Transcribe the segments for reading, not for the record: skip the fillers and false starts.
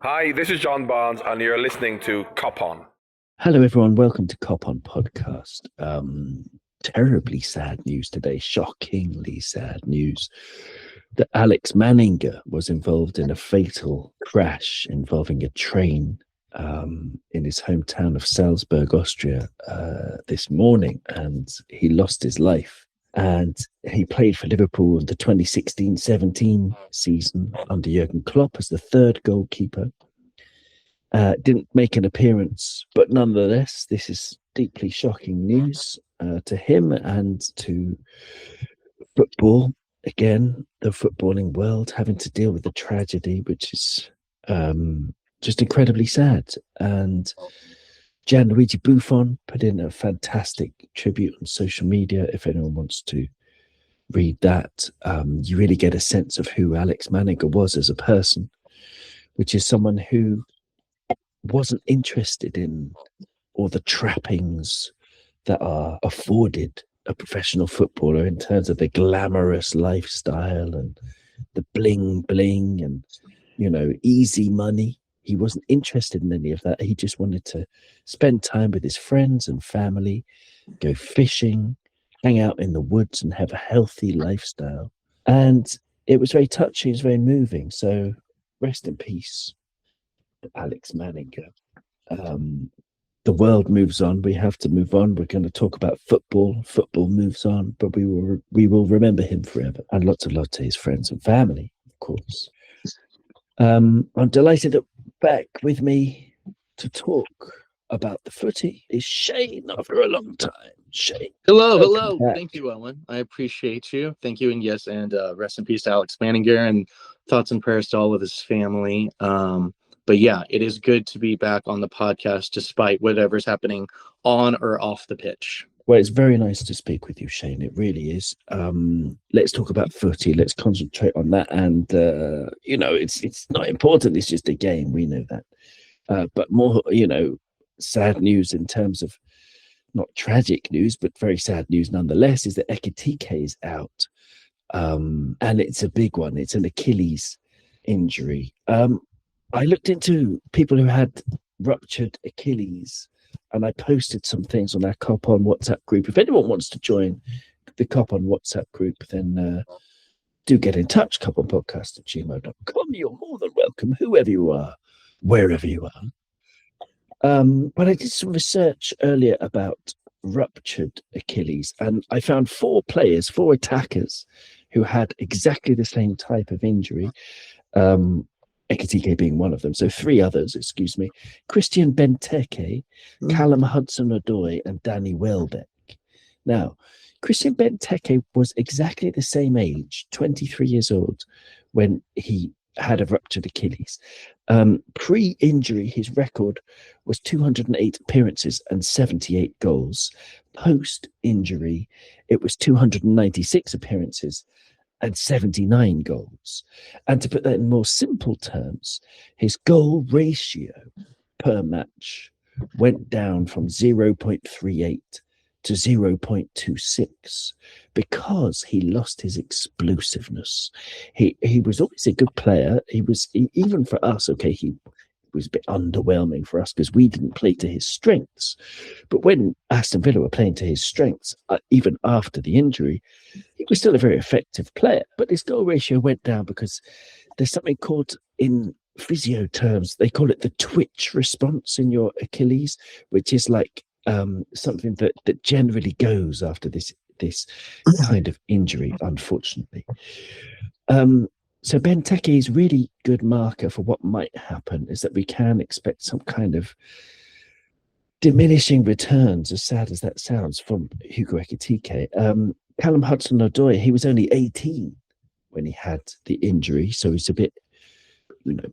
Hi, this is John Barnes, and you're listening to Cop On. Hello, everyone. Welcome to Kop On podcast. Terribly sad news today. Shockingly sad news that Alex Manninger was involved in a fatal crash involving a train in his hometown of Salzburg, Austria, this morning, and he lost his life. And he played for Liverpool in the 2016-17 season under Jurgen Klopp as the third goalkeeper. Didn't make an appearance, but nonetheless, this is deeply shocking news to him and to football. Again, the footballing world having to deal with the tragedy, which is just incredibly sad. And Gianluigi Buffon put in a fantastic tribute on social media. If anyone wants to read that, you really get a sense of who Alex Manninger was as a person, which is someone who wasn't interested in all the trappings that are afforded a professional footballer in terms of the glamorous lifestyle and the bling bling and, easy money. He wasn't interested in any of that. He just wanted to spend time with his friends and family, go fishing, hang out in the woods and have a healthy lifestyle. And it was very touching, it was very moving. So rest in peace, Alex Manninger. The world moves on. We have to move on. We're going to talk about football. Football moves on, but we will remember him forever, and lots of love to his friends and family, of course. I'm delighted that back with me to talk about the footy is Shane after a long time. Shane, hello. Thank you, Owen. I appreciate you. Thank you, and yes, and rest in peace to Alex Manninger, and thoughts and prayers to all of his family. But yeah, it is good to be back on the podcast despite whatever's happening on or off the pitch. Well, it's very nice to speak with you, Shane. It really is. Let's talk about footy. Let's concentrate on that. And, it's not important. It's just a game. We know that. But more, sad news in terms of not tragic news, but very sad news nonetheless, is that Ekitike is out. And it's a big one. It's an Achilles injury. I looked into people who had ruptured Achilles, and I posted some things on our Kop On WhatsApp group. If anyone wants to join the Kop On WhatsApp group, then do get in touch, koponpodcast@gmail.com. You're more than welcome, whoever you are, wherever you are. But I did some research earlier about ruptured Achilles, and I found four attackers, who had exactly the same type of injury. Ekitike being one of them. So three others, Christian Benteke, Callum Hudson-Odoi, and Danny Welbeck. Now, Christian Benteke was exactly the same age, 23 years old, when he had a ruptured Achilles. Pre-injury, his record was 208 appearances and 78 goals. Post-injury, it was 296 appearances and 79 goals. And to put that in more simple terms, his goal ratio per match went down from 0.38 to 0.26 because he lost his explosiveness. He was always a good player. Even for us, he was a bit underwhelming for us because we didn't play to his strengths. But when Aston Villa were playing to his strengths, even after the injury, he was still a very effective player. But his goal ratio went down because there's something called, in physio terms, they call it the twitch response in your Achilles, which is like something that generally goes after this kind of injury, unfortunately. So Benteke's really good marker for what might happen is that we can expect some kind of diminishing returns, as sad as that sounds, from Hugo Ekitike. Callum Hudson-Odoi, he was only 18 when he had the injury, so it's a bit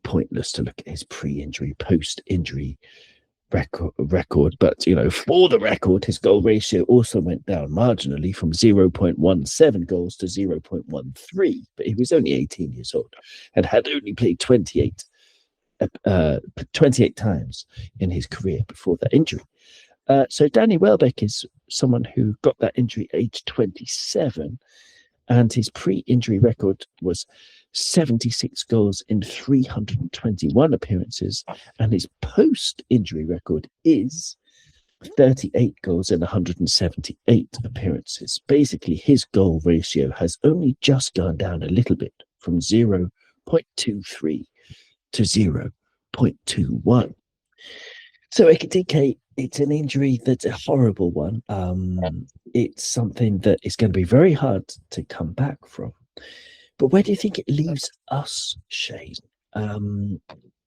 pointless to look at his pre-injury, post-injury record. But for the record, his goal ratio also went down marginally from 0.17 goals to 0.13, but he was only 18 years old and had only played 28 times in his career before that injury. So Danny Welbeck is someone who got that injury aged 27, and his pre-injury record was 76 goals in 321 appearances, and his post-injury record is 38 goals in 178 appearances. Basically, his goal ratio has only just gone down a little bit from 0.23 to 0.21. So Ekitike, it's an injury that's a horrible one. It's something that is going to be very hard to come back from. But where do you think it leaves us, Shane?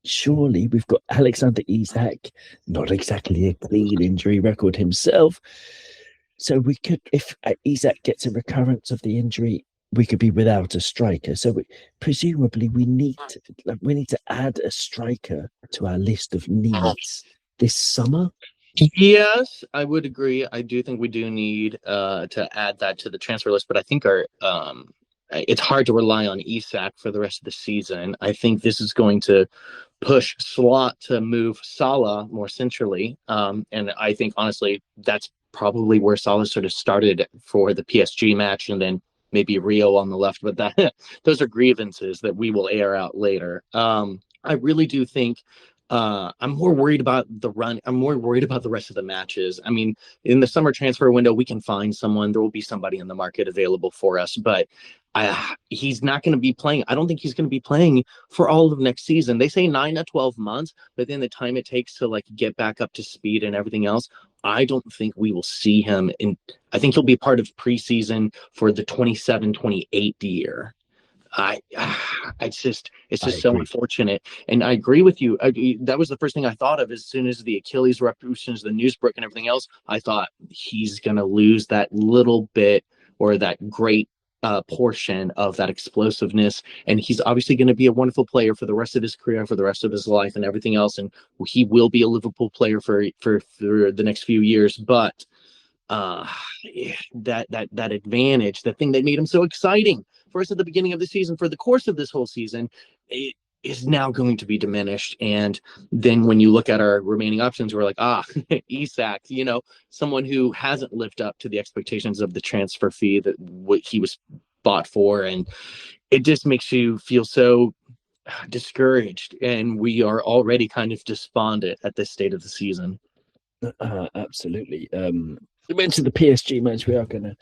Surely we've got Alexander Isak, not exactly a clean injury record himself. So we could, if Isak gets a recurrence of the injury, we could be without a striker. So presumably we need to add a striker to our list of needs this summer. Yes, I would agree. I do think we do need to add that to the transfer list, but I think it's hard to rely on Isak for the rest of the season. I think this is going to push Slot to move Salah more centrally. And I think, honestly, that's probably where Salah sort of started for the PSG match, and then maybe Rio on the left. But that those are grievances that we will air out later. I really do think I'm more worried about the run. I'm more worried about the rest of the matches. I mean, in the summer transfer window, we can find someone. There will be somebody in the market available for us, but he's not going to be playing. I don't think he's going to be playing for all of next season. They say 9 to 12 months, but then the time it takes to like get back up to speed and everything else, I don't think we will see him I think he'll be part of preseason for the 27-28 year. It's just so unfortunate. And I agree with you. That was the first thing I thought of as soon as the Achilles ruptures, the news broke and everything else. I thought he's going to lose that little bit or that great portion of that explosiveness. And he's obviously going to be a wonderful player for the rest of his career, for the rest of his life and everything else. And he will be a Liverpool player for the next few years. But that advantage, the thing that made him so exciting for us at the beginning of the season, for the course of this whole season, it is now going to be diminished. And then when you look at our remaining options, we're like, Isak, someone who hasn't lived up to the expectations of the transfer fee that what he was bought for. And it just makes you feel so discouraged. And we are already kind of despondent at this state of the season. Absolutely. You mentioned the PSG match. We are going to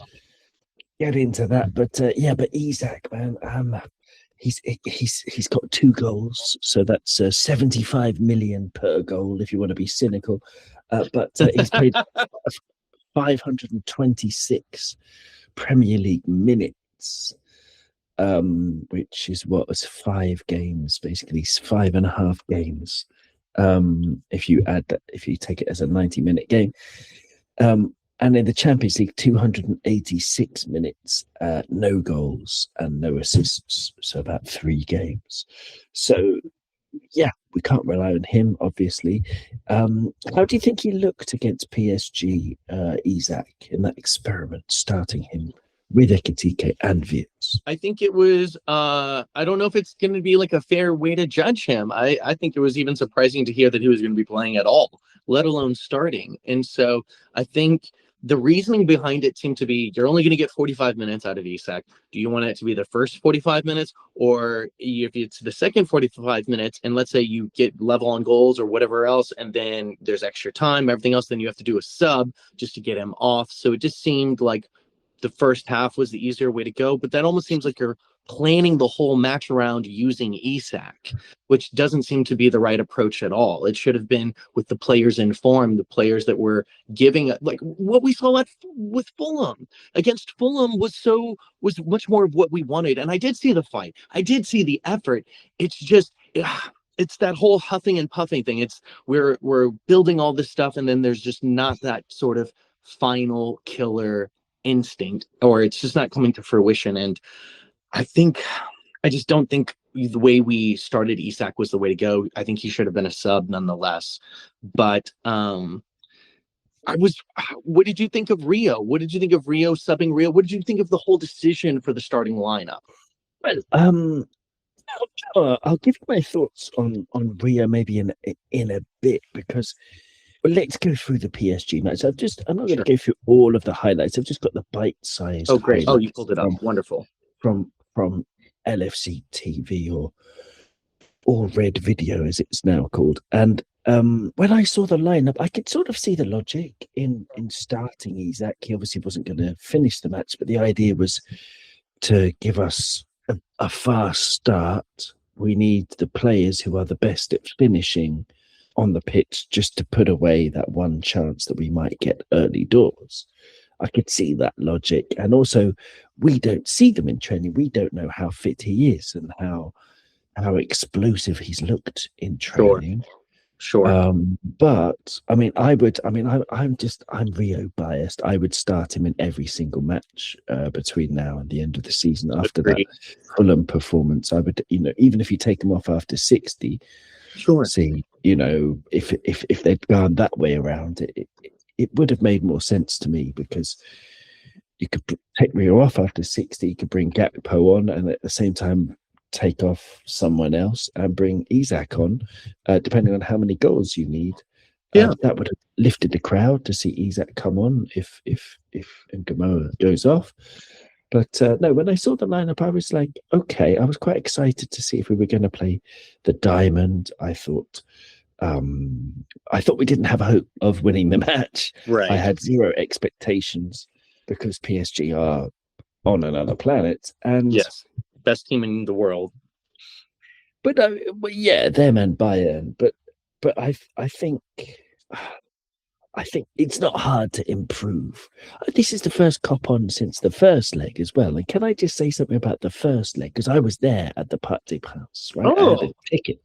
get into that, but but Isak, man, he's got 2 goals, so that's 75 million per goal if you want to be cynical. But he's played 526 Premier League minutes, which is what was 5 games, basically 5.5 games. If you add that, if you take it as a 90-minute game. And in the Champions League, 286 minutes, no goals and no assists, so about 3 games. So, yeah, we can't rely on him, obviously. How do you think he looked against PSG, Isak, in that experiment, starting him with Ekitike and Wirtz? I think it was, I don't know if it's going to be like a fair way to judge him. I think it was even surprising to hear that he was going to be playing at all, let alone starting. And so I think the reasoning behind it seemed to be, you're only going to get 45 minutes out of Isak. Do you want it to be the first 45 minutes? Or if it's the second 45 minutes, and let's say you get level on goals or whatever else, and then there's extra time, everything else, then you have to do a sub just to get him off. So it just seemed like the first half was the easier way to go, but that almost seems like you're planning the whole match around using Isak, which doesn't seem to be the right approach at all. It should have been with the players in form, the players that were giving, like what we saw with Fulham against Fulham was much more of what we wanted. And I did see the fight. I did see the effort. It's just, it's that whole huffing and puffing thing. It's we're building all this stuff, and then there's just not that sort of final killer instinct, or it's just not coming to fruition. And I just don't think the way we started Isak was the way to go. I think he should have been a sub nonetheless. But what did you think of Rio? What did you think of Rio subbing Rio? What did you think of the whole decision for the starting lineup? Well, I'll give you my thoughts on Rio maybe in a bit, because let's go through the PSG match. I'm not going to go through all of the highlights. I've just got the bite-sized. Oh, great! Oh, you pulled it up. Wonderful. From LFC TV or Red Video as it's now called. And when I saw the lineup, I could sort of see the logic in starting Isak. He obviously wasn't going to finish the match, but the idea was to give us a fast start. We need the players who are the best at finishing on the pitch just to put away that one chance that we might get early doors. I could see that logic. And also, we don't see them in training. We don't know how fit he is and how explosive he's looked in training. Sure. But I mean, I'm Rio biased. I would start him in every single match between now and the end of the season. After that Fulham performance, I would, even if you take him off after 60, sure. See, if they'd gone that way around, it would have made more sense to me, because you could take Rio off after 60, you could bring Gakpo on, and at the same time take off someone else and bring Isak on, depending on how many goals you need. Yeah, that would have lifted the crowd to see Isak come on if Gamoa goes off. But no, when I saw the lineup, I was like, okay, I was quite excited to see if we were going to play the Diamond. I thought we didn't have a hope of winning the match. Right. I had zero expectations because PSG are on another planet. And yes, best team in the world. But yeah, them and Bayern. But I think it's not hard to improve. This is the first Kop On since the first leg as well. And can I just say something about the first leg? Because I was there at the Parc des Princes, right? Oh, I had a ticket.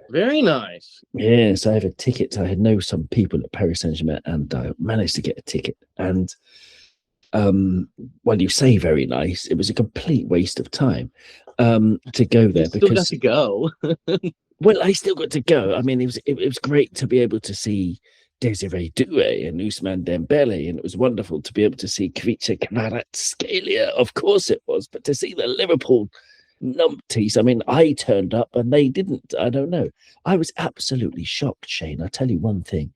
Very nice. Yes, I have a ticket. I had some people at Paris Saint-Germain, and I managed to get a ticket. And well, you say very nice. It was a complete waste of time to go there. You still got to go. Well, I still got to go. I mean, it was great to be able to see Desiree Doué and Ousmane Dembele, and it was wonderful to be able to see Kvicha Kvaratskhelia. Of course it was, but to see the Liverpool numpties, I mean, I turned up and they didn't. I don't know. I was absolutely shocked, Shane. I'll tell you one thing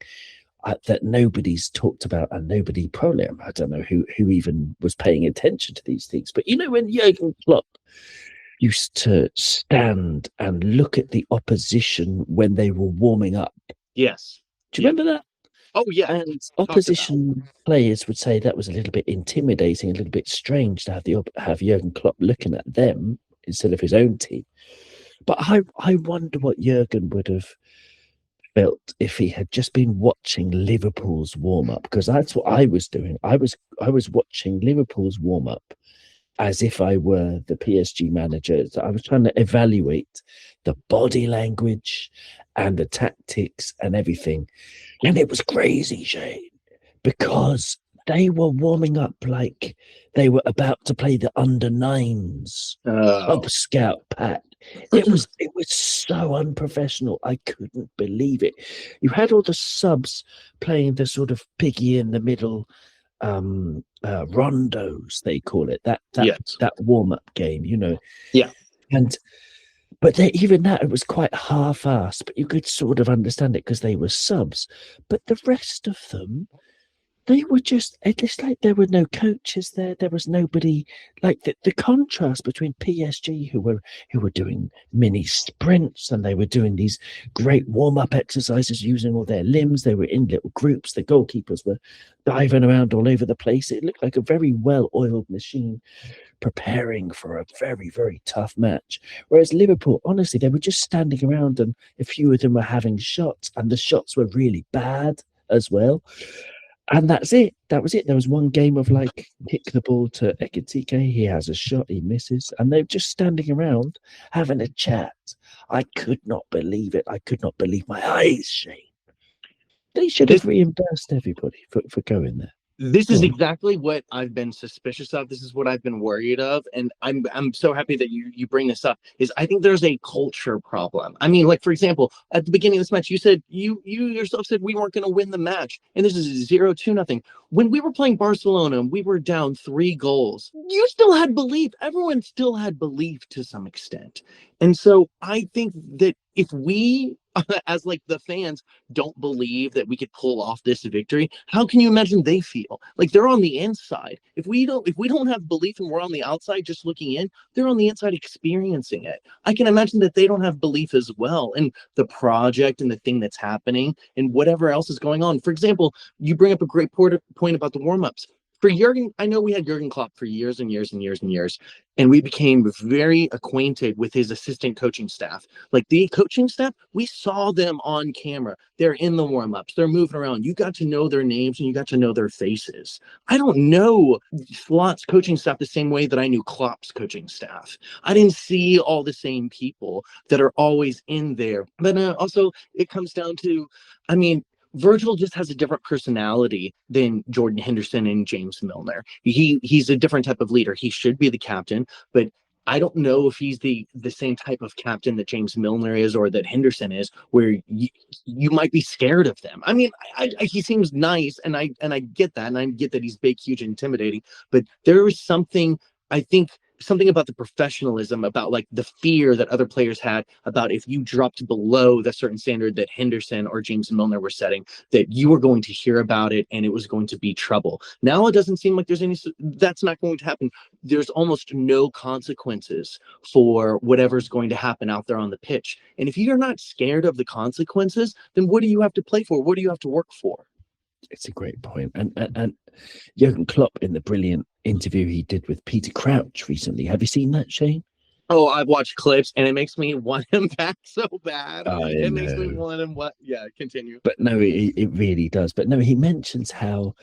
that nobody's talked about, and nobody probably, I don't know who even was paying attention to these things. But when Jurgen Klopp used to stand and look at the opposition when they were warming up. Yes. Do you remember that? Oh, yeah. And opposition players would say that was a little bit intimidating, a little bit strange to have Jurgen Klopp looking at them instead of his own team. But I wonder what Jurgen would have felt if he had just been watching Liverpool's warm-up, because that's what I was doing. I was watching Liverpool's warm-up as if I were the PSG manager. I was trying to evaluate the body language and the tactics and everything. And it was crazy, Shane, because they were warming up like they were about to play the under-9s of Scout Pack. It was so unprofessional. I couldn't believe it. You had all the subs playing the sort of piggy in the middle rondos, they call it, that warm-up game, Yeah. But even that, it was quite half-assed, but you could sort of understand it because they were subs. But the rest of them, they were it's like there were no coaches there. There was nobody. Like the contrast between PSG, who were doing mini sprints, and they were doing these great warm-up exercises using all their limbs. They were in little groups. The goalkeepers were diving around all over the place. It looked like a very well-oiled machine preparing for a very, very tough match. Whereas Liverpool, honestly, they were just standing around, and a few of them were having shots, and the shots were really bad as well. And that's it. That was it. There was one game of kick the ball to Ekitike. He has a shot, he misses. And they're just standing around having a chat. I could not believe it. I could not believe my eyes, Shane. They should have reimbursed everybody for going there. This is exactly what I've been suspicious of. This is what I've been worried of. And I'm so happy that you bring this up. Is I think there's a culture problem. I mean, for example, at the beginning of this match, you said you yourself said we weren't going to win the match. And this is 0-2. When we were playing Barcelona and we were down 3 goals, you still had belief. Everyone still had belief to some extent. And so I think that if we as like the fans don't believe that we could pull off this victory, how can you imagine they feel? Like they're on the inside. If we don't have belief and we're on the outside just looking in, they're on the inside experiencing it. I can imagine that they don't have belief as well in the project and the thing that's happening and whatever else is going on. For example, you bring up a great point about the warm-ups. For Jurgen, I know we had Jurgen Klopp for years and years and years and years, and we became very acquainted with his assistant coaching staff. Like the coaching staff, we saw them on camera. They're in the warm-ups. They're moving around. You got to know their names and you got to know their faces. I don't know Slott's coaching staff the same way that I knew Klopp's coaching staff. I didn't see all the same people that are always in there. But also, it comes down to, I mean, Virgil just has a different personality than Jordan Henderson and James Milner. He's a different type of leader. He should be the captain, but I don't know if he's the same type of captain that James Milner is or that Henderson is, where you might be scared of them. I mean, he seems nice, and I get that, and I get that he's big, huge, intimidating. But there is something, I think, something about the professionalism, about like the fear that other players had about if you dropped below the certain standard that Henderson or James Milner were setting, that you were going to hear about it and it was going to be trouble. Now it doesn't seem like that's not going to happen. There's almost no consequences for whatever's going to happen out there on the pitch. And if you're not scared of the consequences, then what do you have to play for? What do you have to work for? It's a great point. And Jurgen Klopp, in the brilliant interview he did with Peter Crouch recently, have you seen that, Shane? Oh, I've watched clips and it makes me want him back so bad. It makes me want him. Yeah, continue. But no, it really does. But no, he mentions how,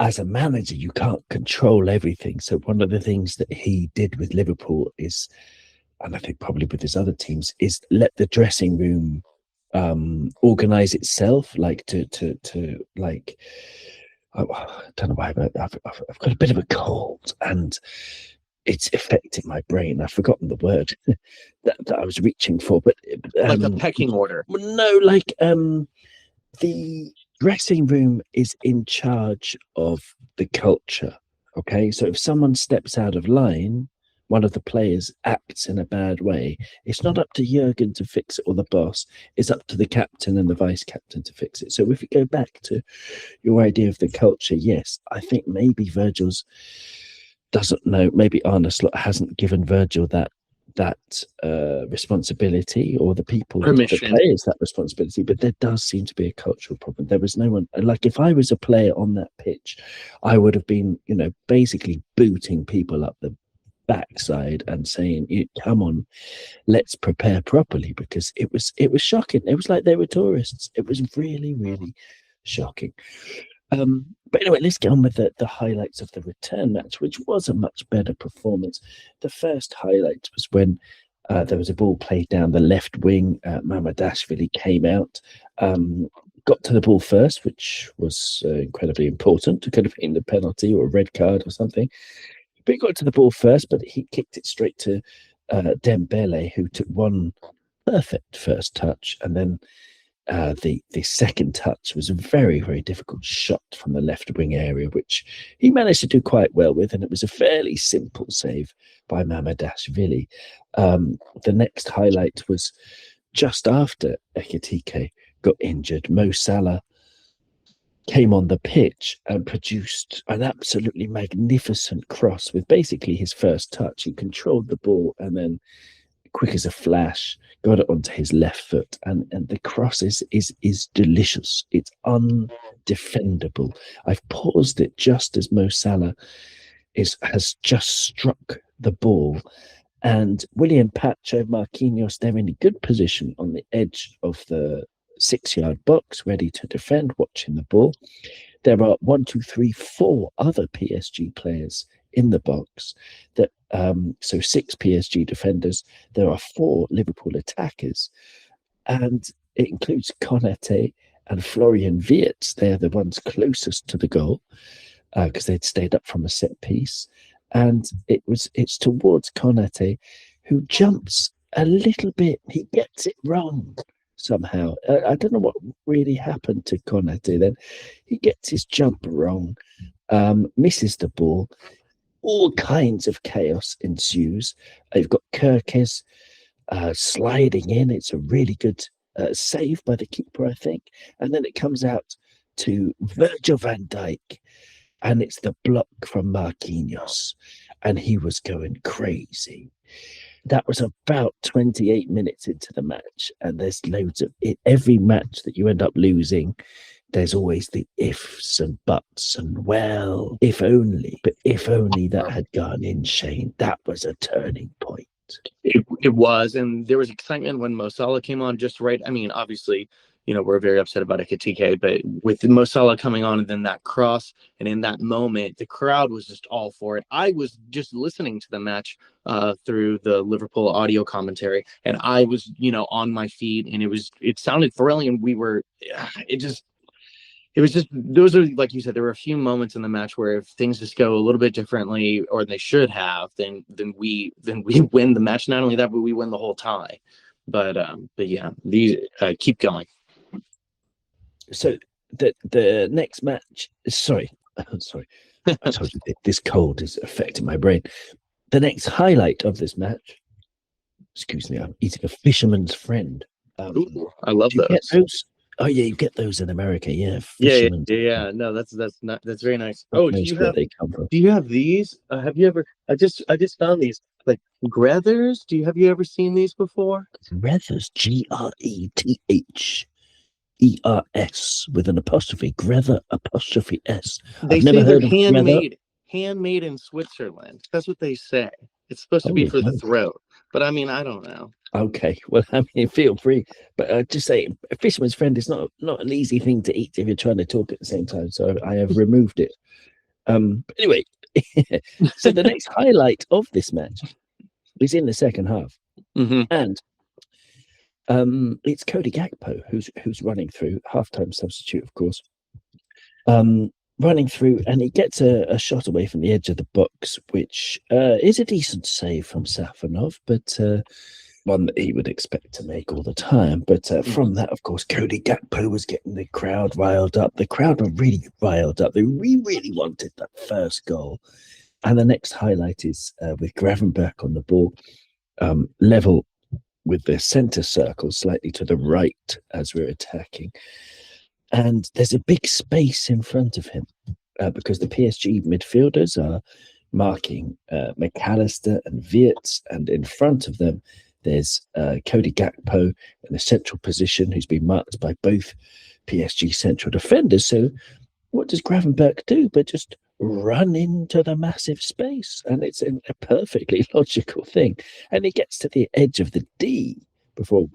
as a manager, you can't control everything. So one of the things that he did with Liverpool is, and I think probably with his other teams, is let the dressing room organize itself, like to like, I don't know why, but I've got a bit of a cold and it's affecting my brain. I've forgotten the word that I was reaching for, but like a pecking order. No, like the dressing room is in charge of the culture. Okay, so if someone steps out of line, one of the players acts in a bad way, it's not up to Jurgen to fix it or the boss. It's up to the captain and the vice captain to fix it. So if we go back to your idea of the culture, yes, I think maybe Virgil's doesn't know. Maybe Arne Slot hasn't given Virgil that responsibility, or the people, permission, the players, that responsibility. But there does seem to be a cultural problem. There was no one, like, if I was a player on that pitch, I would have been, basically booting people up the backside and saying, come on, let's prepare properly, because it was shocking. It was like they were tourists. It was really, really shocking. But anyway, let's get on with the highlights of the return match, which was a much better performance. The first highlight was when there was a ball played down the left wing. Mamardashvili came out, got to the ball first, which was incredibly important. It could have been the penalty or a red card or something. But he got to the ball first, but he kicked it straight to Dembele, who took one perfect first touch. And then the second touch was a very, very difficult shot from the left wing area, which he managed to do quite well with. And it was a fairly simple save by Mamardashvili. The next highlight was just after Ekitike got injured. Mo Salah came on the pitch and produced an absolutely magnificent cross with basically his first touch. He controlled the ball and then, quick as a flash, got it onto his left foot. And the cross is delicious. It's undefendable. I've paused it just as Mo Salah has just struck the ball. And William Pacho, Marquinhos, they're in a good position on the edge of the 6-yard box, ready to defend, watching the ball. There are 4 other PSG players in the box. So 6 PSG defenders. There are 4 Liverpool attackers, and it includes Konate and Florian Wirtz. They're the ones closest to the goal because they'd stayed up from a set piece, and it's towards Konate, who jumps a little bit. He gets it wrong somehow. I don't know what really happened to Konate then. He gets his jump wrong, misses the ball. All kinds of chaos ensues. You've got Kirkes sliding in. It's a really good save by the keeper, I think. And then it comes out to Virgil van Dijk, and it's the block from Marquinhos, and he was going crazy. That was about 28 minutes into the match, and there's loads of it. Every match that you end up losing, there's always the ifs and buts and, well, if only. But if only that had gone in, Shane, that was a turning point. It was, and there was excitement when Mo Salah came on just right. I mean, obviously, we're very upset about Ekitike, but with Mo Salah coming on and then that cross, and in that moment, the crowd was just all for it. I was just listening to the match through the Liverpool audio commentary, and I was, on my feet, and it sounded thrilling, and it was just, those are, like you said, there were a few moments in the match where if things just go a little bit differently, or they should have, then we win the match. Not only that, but we win the whole tie. But yeah, these keep going. So the next match, sorry, I told you this cold is affecting my brain. The next highlight of this match, excuse me, I'm eating a fisherman's friend. Ooh, I love those. Oh yeah, you get those in America, yeah. Yeah. No, that's very nice. Oh, do you have these? Have you ever? I just found these, like, Grethers. Have you ever seen these before? Grethers, Grethers with an apostrophe, Grether apostrophe S. They say they're handmade in Switzerland. That's what they say. It's supposed to be for the throat, but I mean, I don't know. Okay, well, I mean, feel free, but just say a fisherman's friend is not an easy thing to eat if you're trying to talk at the same time. So I have removed it. Anyway, so the next highlight of this match is in the second half, and it's Cody Gakpo who's running through, halftime substitute, of course. Running through, and he gets a shot away from the edge of the box, which is a decent save from Safanov, but one that he would expect to make all the time. But from that, of course, Cody Gakpo was getting the crowd riled up. The crowd were really riled up. They really wanted that first goal. And the next highlight is with Gravenberch on the ball, level with the centre circle, slightly to the right as we're attacking. And there's a big space in front of him because the PSG midfielders are marking McAllister and Wirtz, and in front of them there's Cody Gakpo in a central position who's been marked by both PSG central defenders. So what does Gravenberch do but just run into the massive space? And it's a perfectly logical thing. And he gets to the edge of the D before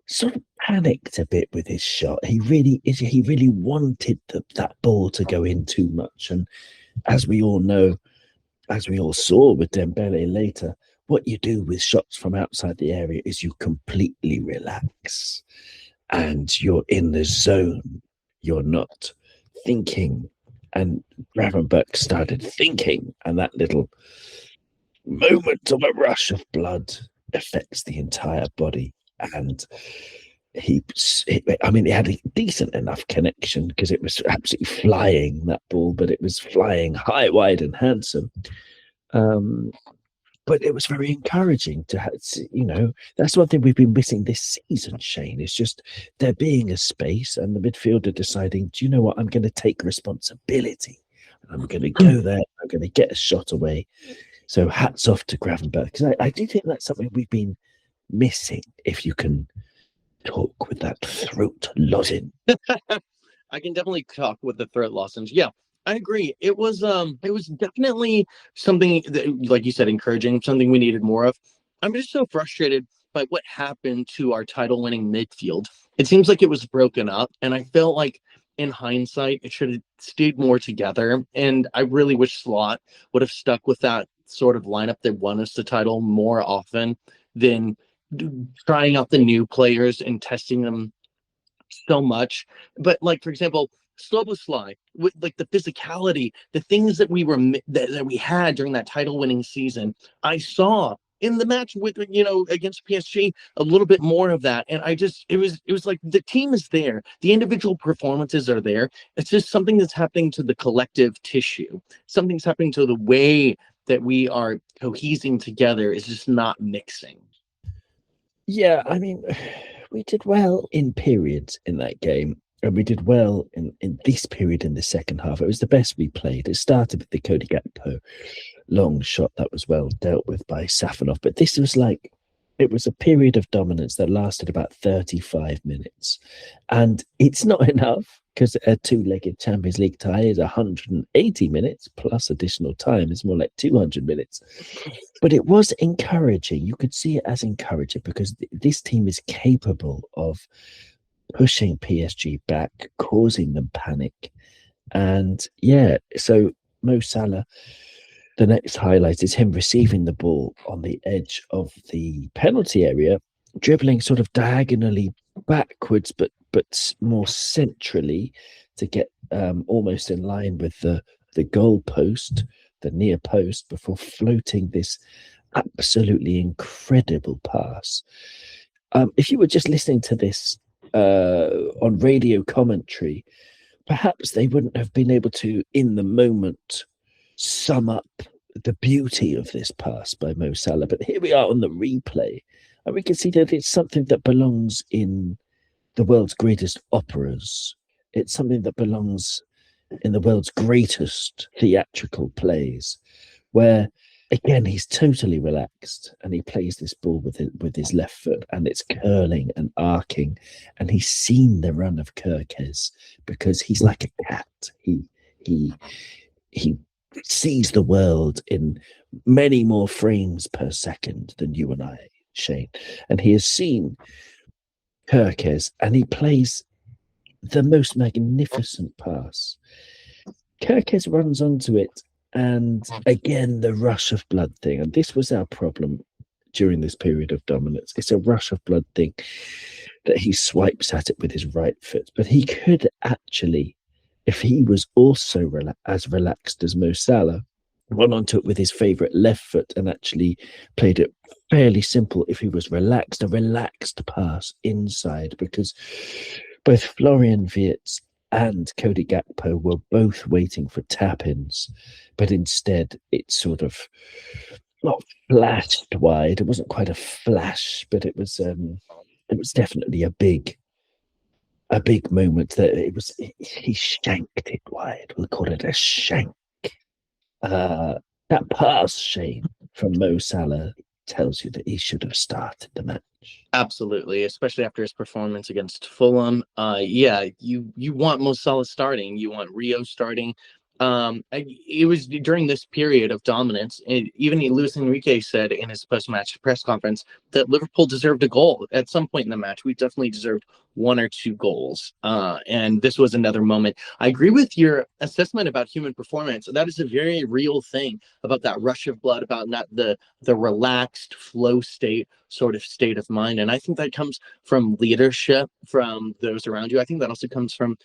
sort of panicked a bit with his shot. He really wanted that ball to go in too much. And as we all know, as we all saw with Dembele later, what you do with shots from outside the area is you completely relax and you're in the zone. You're not thinking. And Gravenberch started thinking, and that little moment of a rush of blood affects the entire body. And he had a decent enough connection because it was absolutely flying, that ball, but it was flying high, wide, and handsome. But it was very encouraging to have, that's one thing we've been missing this season, Shane. It's just there being a space and the midfielder deciding, do you know what, I'm going to take responsibility. I'm going to go there. I'm going to get a shot away. So hats off to Gravenberch, because I do think that's something we've been missing, if you can talk with that throat lozenge. I can definitely talk with the throat lozenge. Yeah, I agree. It was definitely something that, like you said, encouraging, something we needed more of. I'm just so frustrated by what happened to our title-winning midfield. It seems like it was broken up, and I felt like in hindsight it should have stayed more together. And I really wish Slot would have stuck with that sort of lineup that won us the title more often than trying out the new players and testing them so much. But, like, for example, Sloboslai, with like the physicality, the things that we had during that title-winning season, I saw in the match with against PSG a little bit more of that. And it was like the team is there, the individual performances are there. It's just something that's happening to the collective tissue. Something's happening to the way that we are cohesing together is just not mixing. Yeah, I mean, we did well in periods in that game, and we did well in this period in the second half. It was the best we played. It started with the Cody Gakpo long shot that was well dealt with by Safanov, but this was like it was a period of dominance that lasted about 35 minutes, and it's not enough because a two-legged Champions League tie is 180 minutes plus additional time. It's more like 200 minutes. But it was encouraging. You could see it as encouraging because this team is capable of pushing PSG back, causing them panic. And yeah, so Mo Salah, the next highlight is him receiving the ball on the edge of the penalty area, dribbling sort of diagonally backwards, but more centrally to get almost in line with the goal post, the near post, before floating this absolutely incredible pass. If you were just listening to this on radio commentary, perhaps they wouldn't have been able to, in the moment, sum up the beauty of this pass by Mo Salah. But here we are on the replay, and we can see that it's something that belongs in the world's greatest operas. It's something that belongs in the world's greatest theatrical plays, where again he's totally relaxed and he plays this ball with his left foot, and it's curling and arcing, and he's seen the run of Kirkes because he's like a cat. He sees the world in many more frames per second than you and I, Shane, and he has seen Kirkes, and he plays the most magnificent pass. Kirkes runs onto it, and again, the rush of blood thing. And this was our problem during this period of dominance. It's a rush of blood thing that he swipes at it with his right foot. But he could actually, if he was also as relaxed as Mo Salah, run onto it with his favourite left foot and actually played it fairly simple if he was relaxed, a relaxed pass inside, because both Florian Wirtz and Cody Gakpo were both waiting for tap-ins, but instead it sort of not flashed wide. It wasn't quite a flash, but it was definitely a big moment. That he shanked it wide. We'll call it a shank. That pass, Shane, from Mo Salah tells you that he should have started the match. Absolutely, especially after his performance against Fulham. Yeah, you want Mo Salah starting, you want Rio starting. It was during this period of dominance, and even Luis Enrique said in his post-match press conference that Liverpool deserved a goal at some point in the match. We definitely deserved one or two goals, and this was another moment. I agree with your assessment about human performance. That is a very real thing about that rush of blood, about not the relaxed flow state sort of state of mind, and I think that comes from leadership from those around you. I think that also comes from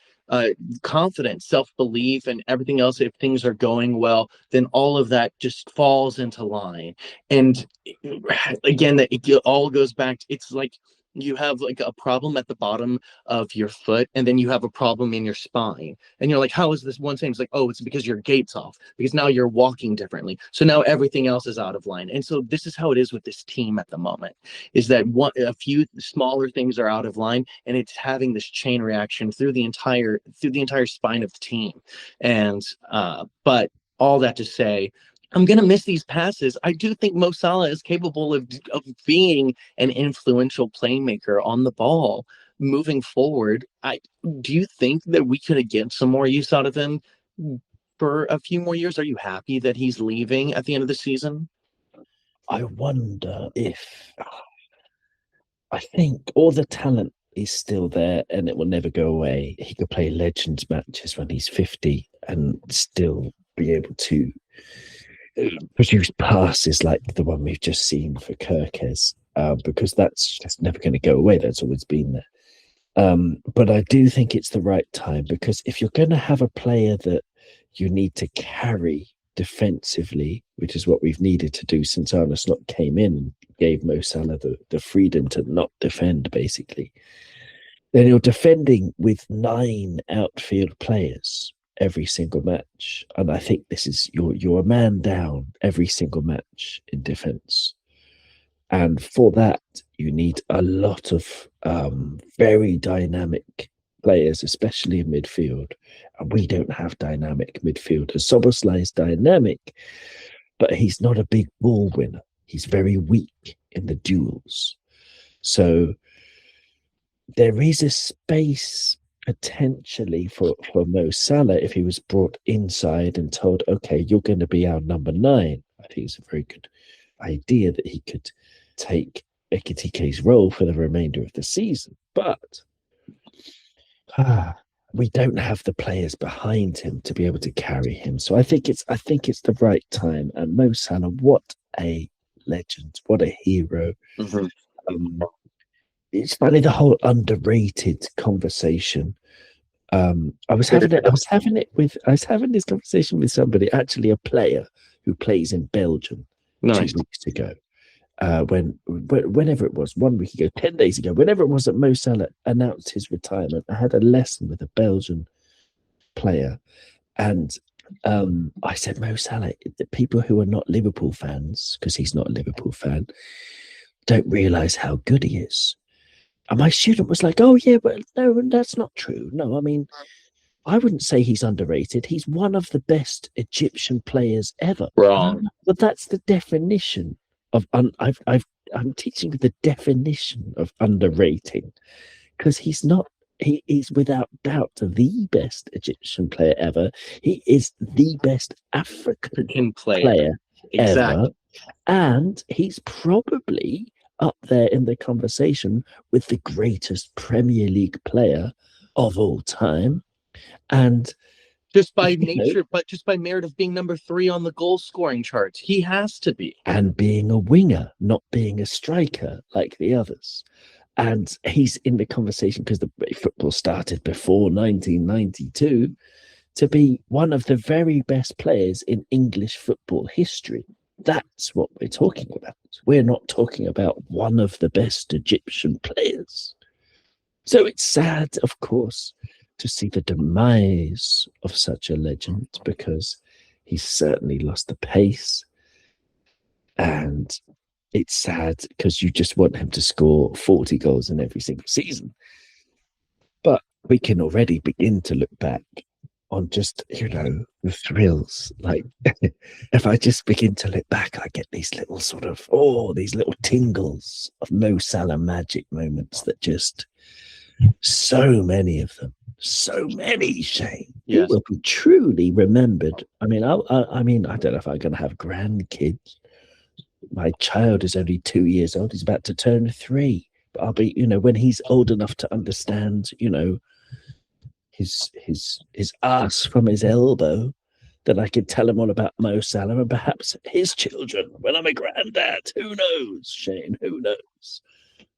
confidence, self-belief, and everything else. If things are going well, then all of that just falls into line. And again, that it all goes back to, it's like you have like a problem at the bottom of your foot, and then you have a problem in your spine, and you're like, how is this one thing? It's like, oh, it's because your gait's off, because now you're walking differently, so now everything else is out of line. And so this is how it is with this team at the moment, is that a few smaller things are out of line, and it's having this chain reaction through the entire spine of the team. And but all that to say, I'm going to miss these passes. I do think Mo Salah is capable of being an influential playmaker on the ball moving forward. Do you think that we could get some more use out of him for a few more years? Are you happy that he's leaving at the end of the season? I wonder if, I think all the talent is still there and it will never go away. He could play Legends matches when he's 50 and still be able to produce passes like the one we've just seen for Kirkes, because that's just never going to go away. That's always been there. But I do think it's the right time, because if you're going to have a player that you need to carry defensively, which is what we've needed to do since Arne Slot came in and gave Mo Salah the freedom to not defend, basically, then you're defending with 9 outfield players every single match. And I think this is, you're a man down every single match in defense. And for that, you need a lot of very dynamic players, especially in midfield. And we don't have dynamic midfielders. Szoboszlai is dynamic, but he's not a big ball winner. He's very weak in the duels. So there is a space potentially for Mo Salah if he was brought inside and told, okay, you're going to be our number 9. I think it's a very good idea that he could take Ekitike's role for the remainder of the season. But we don't have the players behind him to be able to carry him. So I think it's the right time. And Mo Salah, what a legend, what a hero. Mm-hmm. It's funny, the whole underrated conversation. I was having this conversation with somebody, actually a player who plays in Belgium. Nice. 2 weeks ago. Whenever it was, 1 week ago, 10 days ago, whenever it was that Mo Salah announced his retirement, I had a lesson with a Belgian player, and I said, Mo Salah, the people who are not Liverpool fans, because he's not a Liverpool fan, don't realise how good he is. And my student was like, oh yeah, but no, that's not true. No, I mean, I wouldn't say he's underrated. He's one of the best Egyptian players ever. Wrong. But that's the definition of I'm teaching you the definition of underrating, because he's not. He is without doubt the best Egyptian player ever. He is the best African player ever, and he's probably up there in the conversation with the greatest Premier League player of all time. And just by nature, but just by merit of being number 3 on the goal scoring charts, he has to be. And being a winger, not being a striker like the others. And he's in the conversation, because the football started before 1992, to be one of the very best players in English football history. That's what we're talking about. We're not talking about one of the best Egyptian players. So it's sad, of course, to see the demise of such a legend, because he's certainly lost the pace. And it's sad because you just want him to score 40 goals in every single season. But we can already begin to look back on just, the thrills. Like, if I just begin to look back, I get these little these little tingles of Mo Salah magic moments that just, so many of them. So many, Shane. Yes. He will be truly remembered. I mean, I don't know if I'm going to have grandkids. My child is only 2 years old. He's about to turn 3. But I'll be, when he's old enough to understand, his ass from his elbow, then I can tell him all about Mo Salah and perhaps his children when I'm a granddad. Who knows, Shane? Who knows?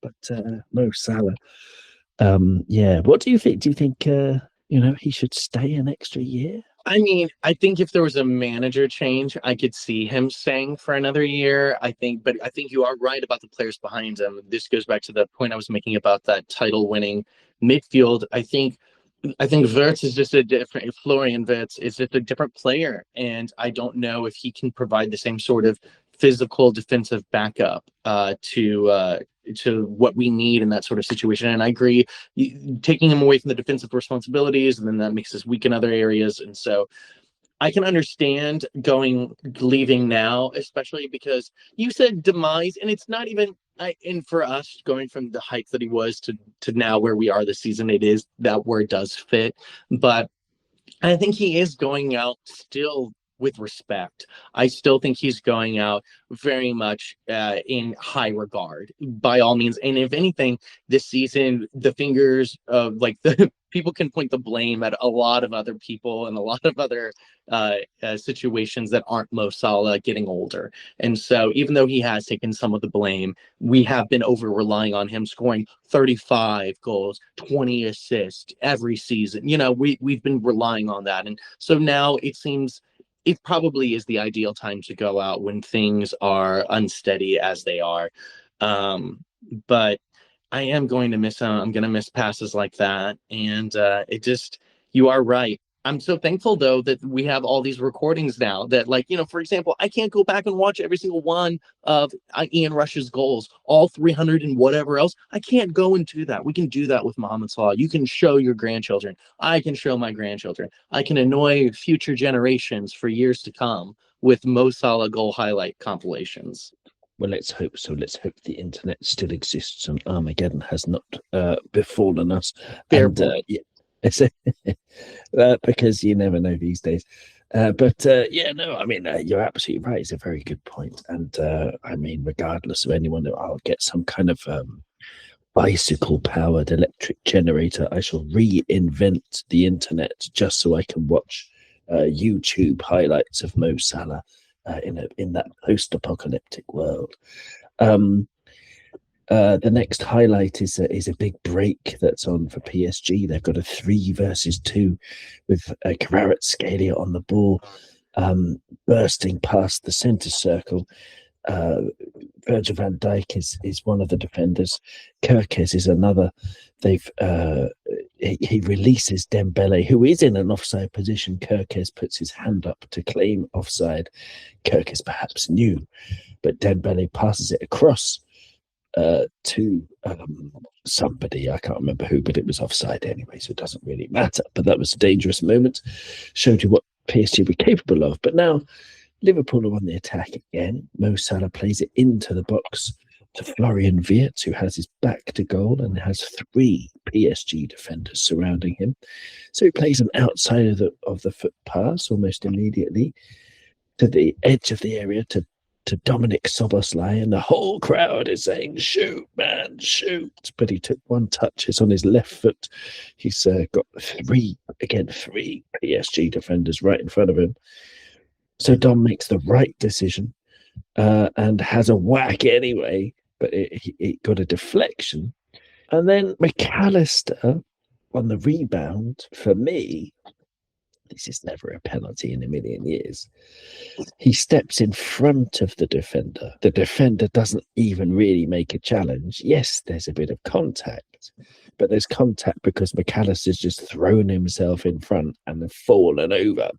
But Mo Salah. What do you think? Do you think he should stay an extra year? I mean, I think if there was a manager change, I could see him staying for another year. I think you are right about the players behind him. This goes back to the point I was making about that title-winning midfield. I think Wirtz is just a different. Florian Wirtz is just a different player, and I don't know if he can provide the same sort of physical defensive backup to what we need in that sort of situation. And I agree, taking him away from the defensive responsibilities, and then that makes us weak in other areas. And so I can understand leaving now, especially because you said demise, and it's not even. And for us, going from the height that he was to now where we are this season, that word does fit. But I think he is going out still with respect. I still think he's going out very much in high regard, by all means. And if anything, this season, the fingers of the people can point the blame at a lot of other people and a lot of other situations that aren't Mo Salah getting older. And so even though he has taken some of the blame, we have been over relying on him scoring 35 goals, 20 assists every season. We've been relying on that. And so now it seems it probably is the ideal time to go out when things are unsteady as they are. But I am going to miss I'm going to miss passes like that. And you are right. I'm so thankful though that we have all these recordings now that, like, for example, I can't go back and watch every single one of Ian Rush's goals, all 300 and whatever else. I can't go and do that. We can do that with Mohamed Salah. You can show your grandchildren. I can show my grandchildren. I can annoy future generations for years to come with Mo Salah goal highlight compilations. Well, let's hope so. Let's hope the internet still exists and Armageddon has not befallen us. Fair and point. Yeah, because you never know these days. Yeah, no, I mean, you're absolutely right. It's a very good point. And I mean, regardless of anyone, I'll get some kind of bicycle-powered electric generator. I shall reinvent the internet just so I can watch YouTube highlights of Mo Salah in that post-apocalyptic world. The next highlight is a big break that's on for PSG. They've got a 3 versus 2 with Kvaratskhelia on the ball, bursting past the centre circle. Virgil van Dijk is one of the defenders. Kerkez is another. He releases Dembele, who is in an offside position. Kerkez puts his hand up to claim offside. Kerkez perhaps knew, but Dembele passes it across to somebody. I can't remember who, but it was offside anyway, so it doesn't really matter. But that was a dangerous moment. Showed you what PSG were capable of. But now Liverpool are on the attack again. Mo Salah plays it into the box to Florian Wirtz, who has his back to goal and has 3 PSG defenders surrounding him. So he plays an outside of the foot pass almost immediately to the edge of the area to Dominic Szoboszlai, and the whole crowd is saying, "Shoot, man, shoot!" But he took 1 touch. It's on his left foot. He's got 3 PSG defenders right in front of him. So Dom makes the right decision and has a whack anyway, but it got a deflection. And then McAllister on the rebound, for me, this is never a penalty in a million years. He steps in front of the defender. The defender doesn't even really make a challenge. Yes, there's a bit of contact, but there's contact because McAllister's just thrown himself in front and fallen over.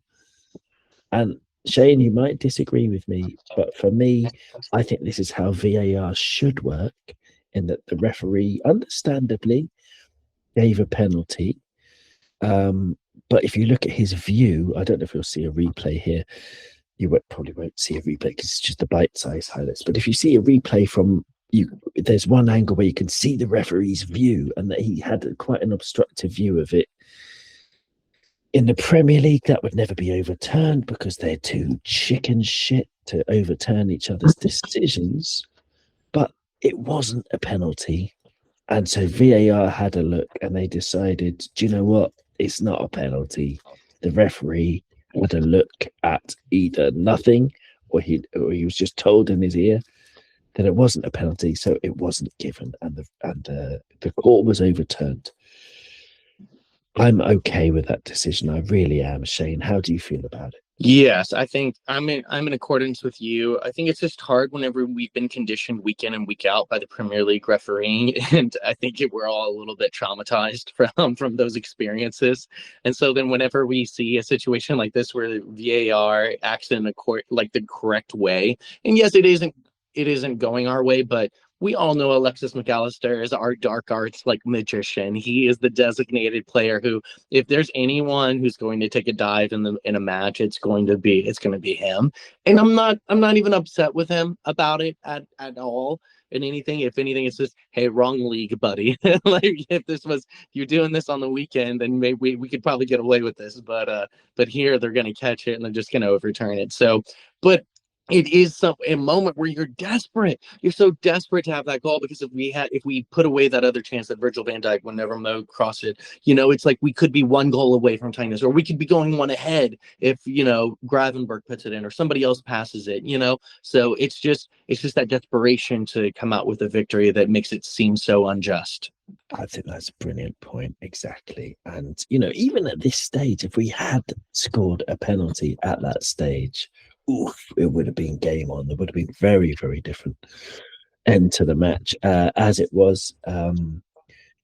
And Shane, you might disagree with me, but for me, I think this is how VAR should work, in that the referee understandably gave a penalty. But if you look at his view, I don't know if you'll see a replay here. You probably won't see a replay because it's just the bite-sized highlights. But if you see a replay from you, there's one angle where you can see the referee's view, and that he had quite an obstructive view of it. In the Premier League, that would never be overturned because they're too chicken shit to overturn each other's decisions. But it wasn't a penalty. And so VAR had a look and they decided, do you know what? It's not a penalty. The referee had a look at either nothing or he was just told in his ear that it wasn't a penalty, so it wasn't given, and the call was overturned. I'm okay with that decision. I really am. Shane, how do you feel about it? Yes, I think I'm in accordance with you. I think it's just hard whenever we've been conditioned week in and week out by the Premier League refereeing, and I think we're all a little bit traumatized from those experiences. And so then whenever we see a situation like this where VAR acts in the correct way, and yes, it isn't going our way, but we all know Alexis McAllister is our dark arts magician. He is the designated player who, if there's anyone who's going to take a dive in a match, it's going to be him. And I'm not even upset with him about it at all. And anything, if anything, it's just, hey, wrong league, buddy. If you're doing this on the weekend, then maybe we could probably get away with this. But here they're going to catch it and they're just going to overturn it. So, but it is a moment where you're desperate. You're so desperate to have that goal, because if we put away that other chance that Virgil van Dijk, whenever Mo crossed it, it's like we could be 1 goal away from tying this, or we could be going 1 ahead if Gravenberch puts it in or somebody else passes it. So it's just that desperation to come out with a victory that makes it seem so unjust. I think that's a brilliant point. Exactly. And, even at this stage, if we had scored a penalty at that stage, it would have been game on. There would have been very, very different end to the match. As it was,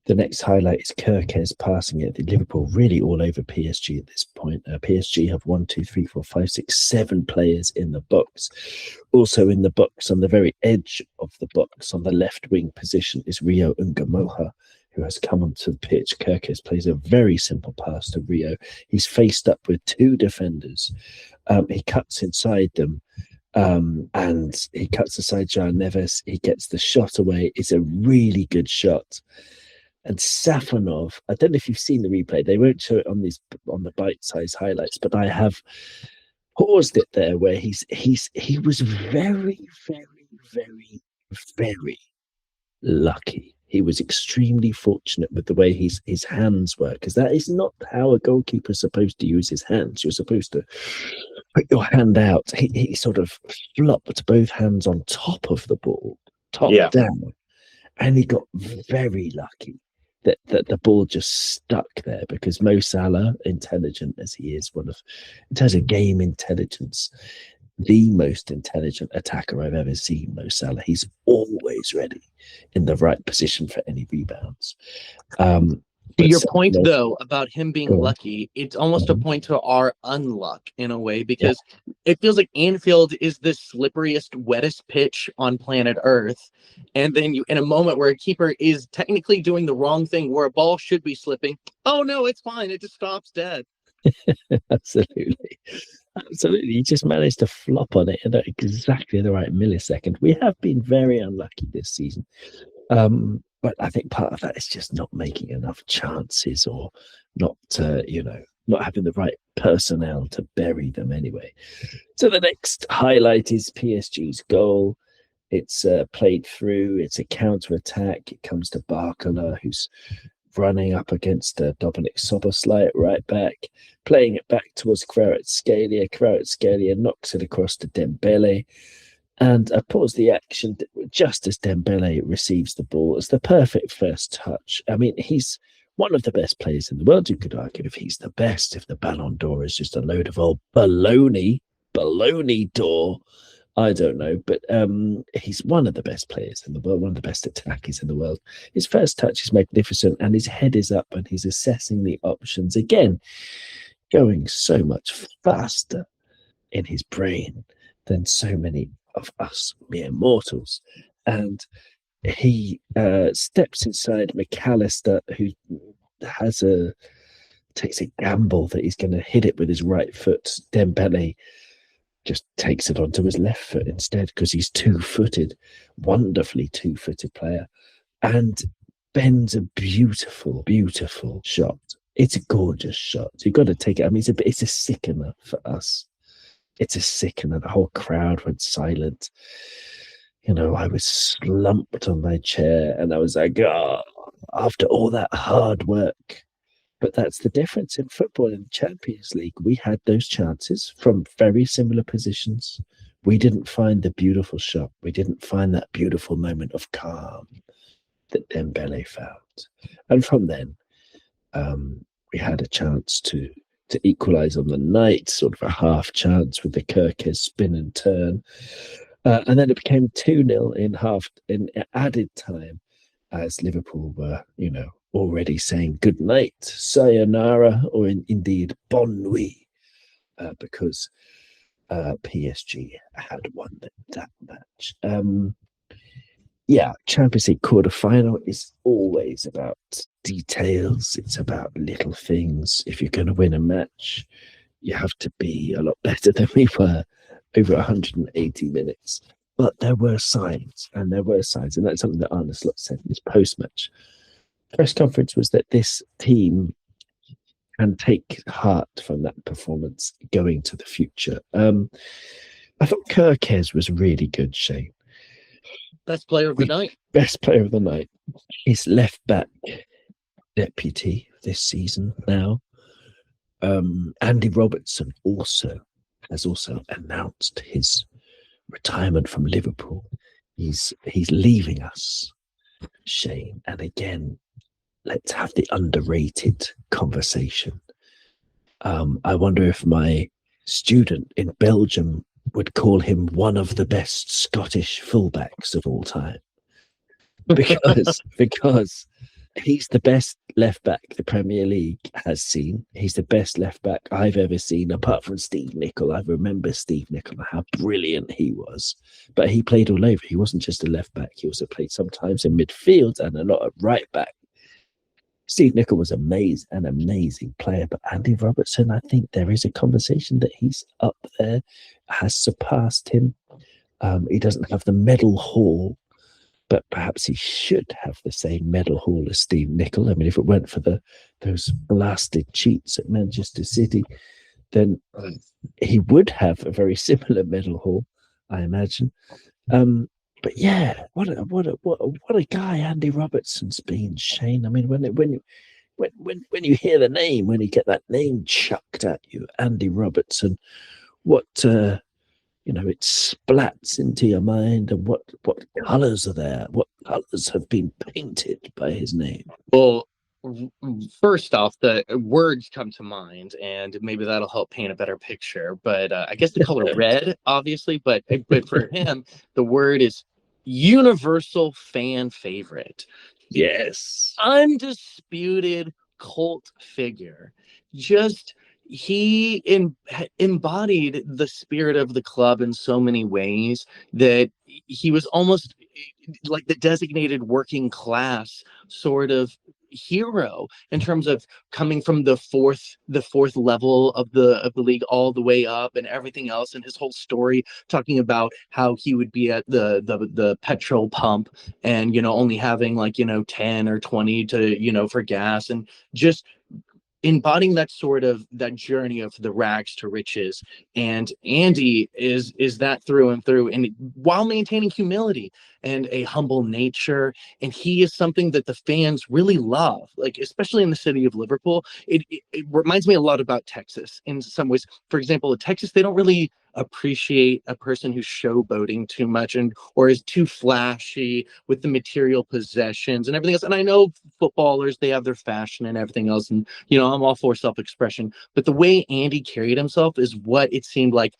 The next highlight is Kirkes passing it. Liverpool really all over PSG at this point. PSG have 1, 2, 3, 4, 5, 6, 7 players in the box. Also in the box, on the very edge of the box, on the left wing position, is Rio Ungamoha, who has come onto the pitch. Kirkes plays a very simple pass to Rio. He's faced up with 2 defenders. He cuts inside them. And he cuts aside Jan Neves. He gets the shot away. It's a really good shot. And Safonov, I don't know if you've seen the replay. They won't show it on the bite-sized highlights, but I have paused it there where he was very, very, very, very lucky. He was extremely fortunate with the way his hands work, because that is not how a goalkeeper is supposed to use his hands. You're supposed to put your hand out. He sort of flopped both hands on top of the ball, down, and he got very lucky that the ball just stuck there, because Mo Salah, intelligent as he is, in terms of game intelligence, the most intelligent attacker I've ever seen, Mo Salah. He's always ready in the right position for any rebounds. To your point, though, about him being lucky, it's almost a point to our unluck in a way, because it feels like Anfield is the slipperiest, wettest pitch on planet Earth. And then in a moment where a keeper is technically doing the wrong thing, where a ball should be slipping, oh, no, it's fine. It just stops dead. Absolutely. He just managed to flop on it at exactly the right millisecond. We have been very unlucky this season. But I think part of that is just not making enough chances, or not having the right personnel to bury them anyway. So the next highlight is PSG's goal. It's played through. It's a counter-attack. It comes to Barcola, who's running up against Dominic Soboslai at right back, playing it back towards Kvaratskhelia. Kvaratskhelia knocks it across to Dembele. And I pause the action just as Dembele receives the ball. It's the perfect first touch. I mean, he's one of the best players in the world. You could argue if he's the best, if the Ballon d'Or is just a load of old baloney d'Or, I don't know. But he's one of the best players in the world, one of the best attackers in the world. His first touch is magnificent, and his head is up, and he's assessing the options. Again, going so much faster in his brain than so many of us mere mortals. And he steps inside McAllister, who takes a gamble that he's going to hit it with his right foot. Dembele just takes it onto his left foot instead, because he's two-footed, wonderfully two-footed player, and bends a beautiful, beautiful shot. It's a gorgeous shot. You've got to take it. I mean, it's a sickener for us. It's a sickener. The whole crowd went silent. I was slumped on my chair, and I was like, after all that hard work. But that's the difference in football in the Champions League. We had those chances from very similar positions. We didn't find the beautiful shot. We didn't find that beautiful moment of calm that Dembele found. And from then, we had a chance to equalise on the night, sort of a half chance with the Kirkes spin and turn. And then it became 2-0 in added time, as Liverpool were, already saying good night, sayonara, or indeed bon nuit, because PSG had won that match. Champions League quarter-final is always about details. It's about little things. If you're going to win a match, you have to be a lot better than we were over 180 minutes. But there were signs, and that's something that Arne Slot said in his post-match press conference, was that this team can take heart from that performance going to the future. I thought Kirkes was really good, Shane. Best player of the night. Best player of the night. His left back deputy this season now. Andy Robertson has also announced his retirement from Liverpool. He's leaving us, Shane. And again, let's have the underrated conversation. I wonder if my student in Belgium would call him one of the best Scottish fullbacks of all time. Because He's the best left back the Premier League has seen. He's the best left back I've ever seen, apart from Steve Nicol. I remember Steve Nicol, how brilliant he was. But he played all over. He wasn't just a left back. He also played sometimes in midfield and a lot of right back. Steve Nicol was an amazing player. But Andy Robertson, I think there is a conversation that he's up there, has surpassed him. He doesn't have the medal haul, but perhaps he should have the same medal haul as Steve Nicol. I mean, if it weren't for those blasted cheats at Manchester City, then he would have a very similar medal haul, I imagine. But yeah, what a guy Andy Robertson's been, Shane. I mean, when you hear the name, when you get that name chucked at you, Andy Robertson, what it splats into your mind, and what colours are there? What colours have been painted by his name? Well, first off, the words come to mind, and maybe that'll help paint a better picture. But I guess the color red, obviously. But for him, the word is universal fan favorite. Yes, undisputed cult figure. Just he embodied the spirit of the club in so many ways that he was almost like the designated working class sort of hero in terms of coming from the fourth level of the league all the way up and everything else, and his whole story talking about how he would be at the petrol pump and only having 10 or 20 to for gas, and just embodying that journey of the rags to riches. And Andy is that through and through, and while maintaining humility and a humble nature. And he is something that the fans really love, like especially in the city of Liverpool. It reminds me a lot about Texas in some ways. For example, in Texas, they don't really appreciate a person who's showboating too much or is too flashy with the material possessions and everything else. And I know footballers, they have their fashion and everything else, and I'm all for self-expression, but the way Andy carried himself is what it seemed like,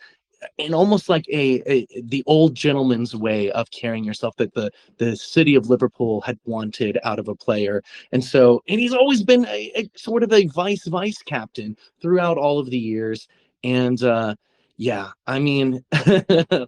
and almost like the old gentleman's way of carrying yourself that the city of Liverpool had wanted out of a player. And he's always been a sort of a vice captain throughout all of the years. And yeah, I mean,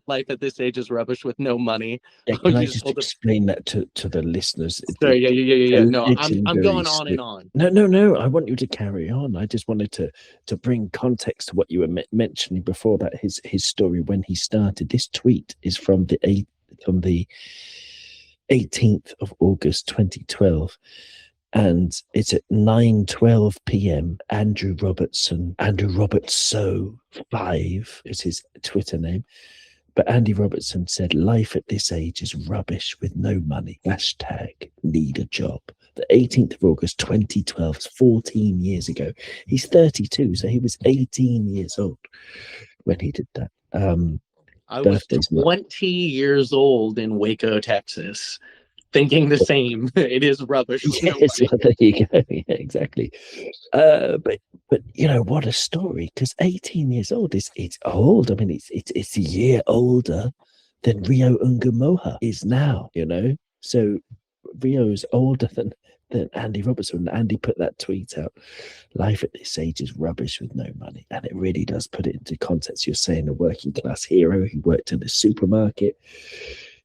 life at this age is rubbish with no money. Yeah, can I just explain that to the listeners? Sorry, yeah. No, I'm going on and on. No. I want you to carry on. I just wanted to bring context to what you were mentioning before that. His story when he started. This tweet is from the 18th of August 2012. And it's at 9:12 p.m. Andrew Robertson 5 is his Twitter name. But Andy Robertson said, "Life at this age is rubbish with no money. # need a job." The 18th of August 2012, 14 years ago. He's 32, so he was 18 years old when he did that. I was 20 years old in Waco, Texas, thinking the same. It is rubbish. Yes, well, there you go. Yeah, exactly. But what a story! Because 18 years old it's old. I mean, it's a year older than Rio Ungamoha is now. So Rio is older than Andy Robertson. Andy put that tweet out. Life at this age is rubbish with no money, and it really does put it into context. You're saying a working class hero. He worked in a supermarket.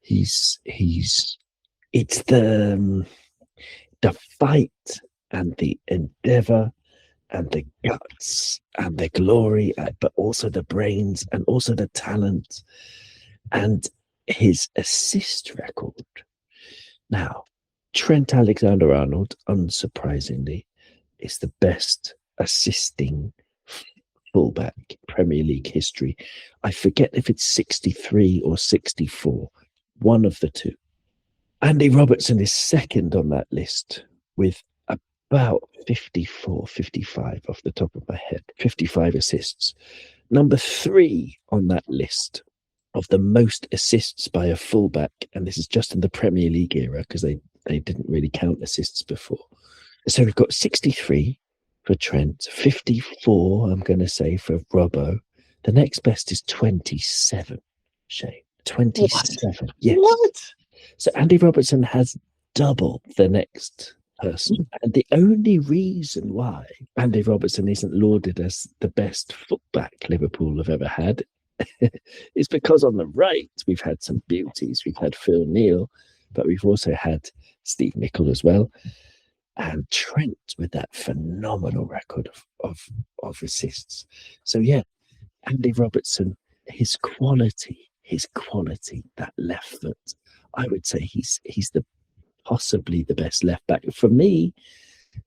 It's the fight and the endeavor and the guts and the glory, but also the brains and also the talent and his assist record. Now, Trent Alexander-Arnold, unsurprisingly, is the best assisting fullback in Premier League history. I forget if it's 63 or 64, one of the two. Andy Robertson is second on that list with about 54, 55 off the top of my head, 55 assists. Number 3 on that list of the most assists by a fullback, and this is just in the Premier League era because they didn't really count assists before. So we've got 63 for Trent, 54, I'm going to say, for Robbo. The next best is 27, Shane. 27. What? Yes. What? So Andy Robertson has double the next person. And the only reason why Andy Robertson isn't lauded as the best fullback Liverpool have ever had is because on the right, we've had some beauties. We've had Phil Neal, but we've also had Steve Nicol as well. And Trent with that phenomenal record of assists. So, yeah, Andy Robertson, his quality, that left foot, I would say he's possibly the best left back. For me,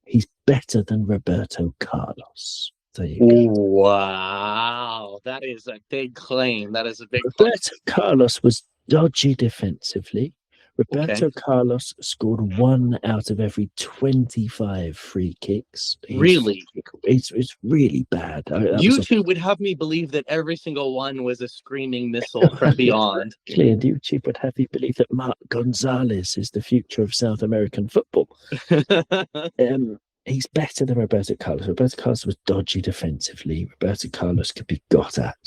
he's better than Roberto Carlos. There you go. Wow, that is a big claim. That is a big Roberto Carlos was dodgy defensively. Roberto Okay. Carlos scored 1 out of every 25 free kicks. Really? It's really bad. YouTube would have me believe that every single one was a screaming missile from beyond. Exactly, and YouTube would have you believe that Mark Gonzalez is the future of South American football. He's better than Roberto Carlos. Roberto Carlos was dodgy defensively. Roberto Carlos could be got at.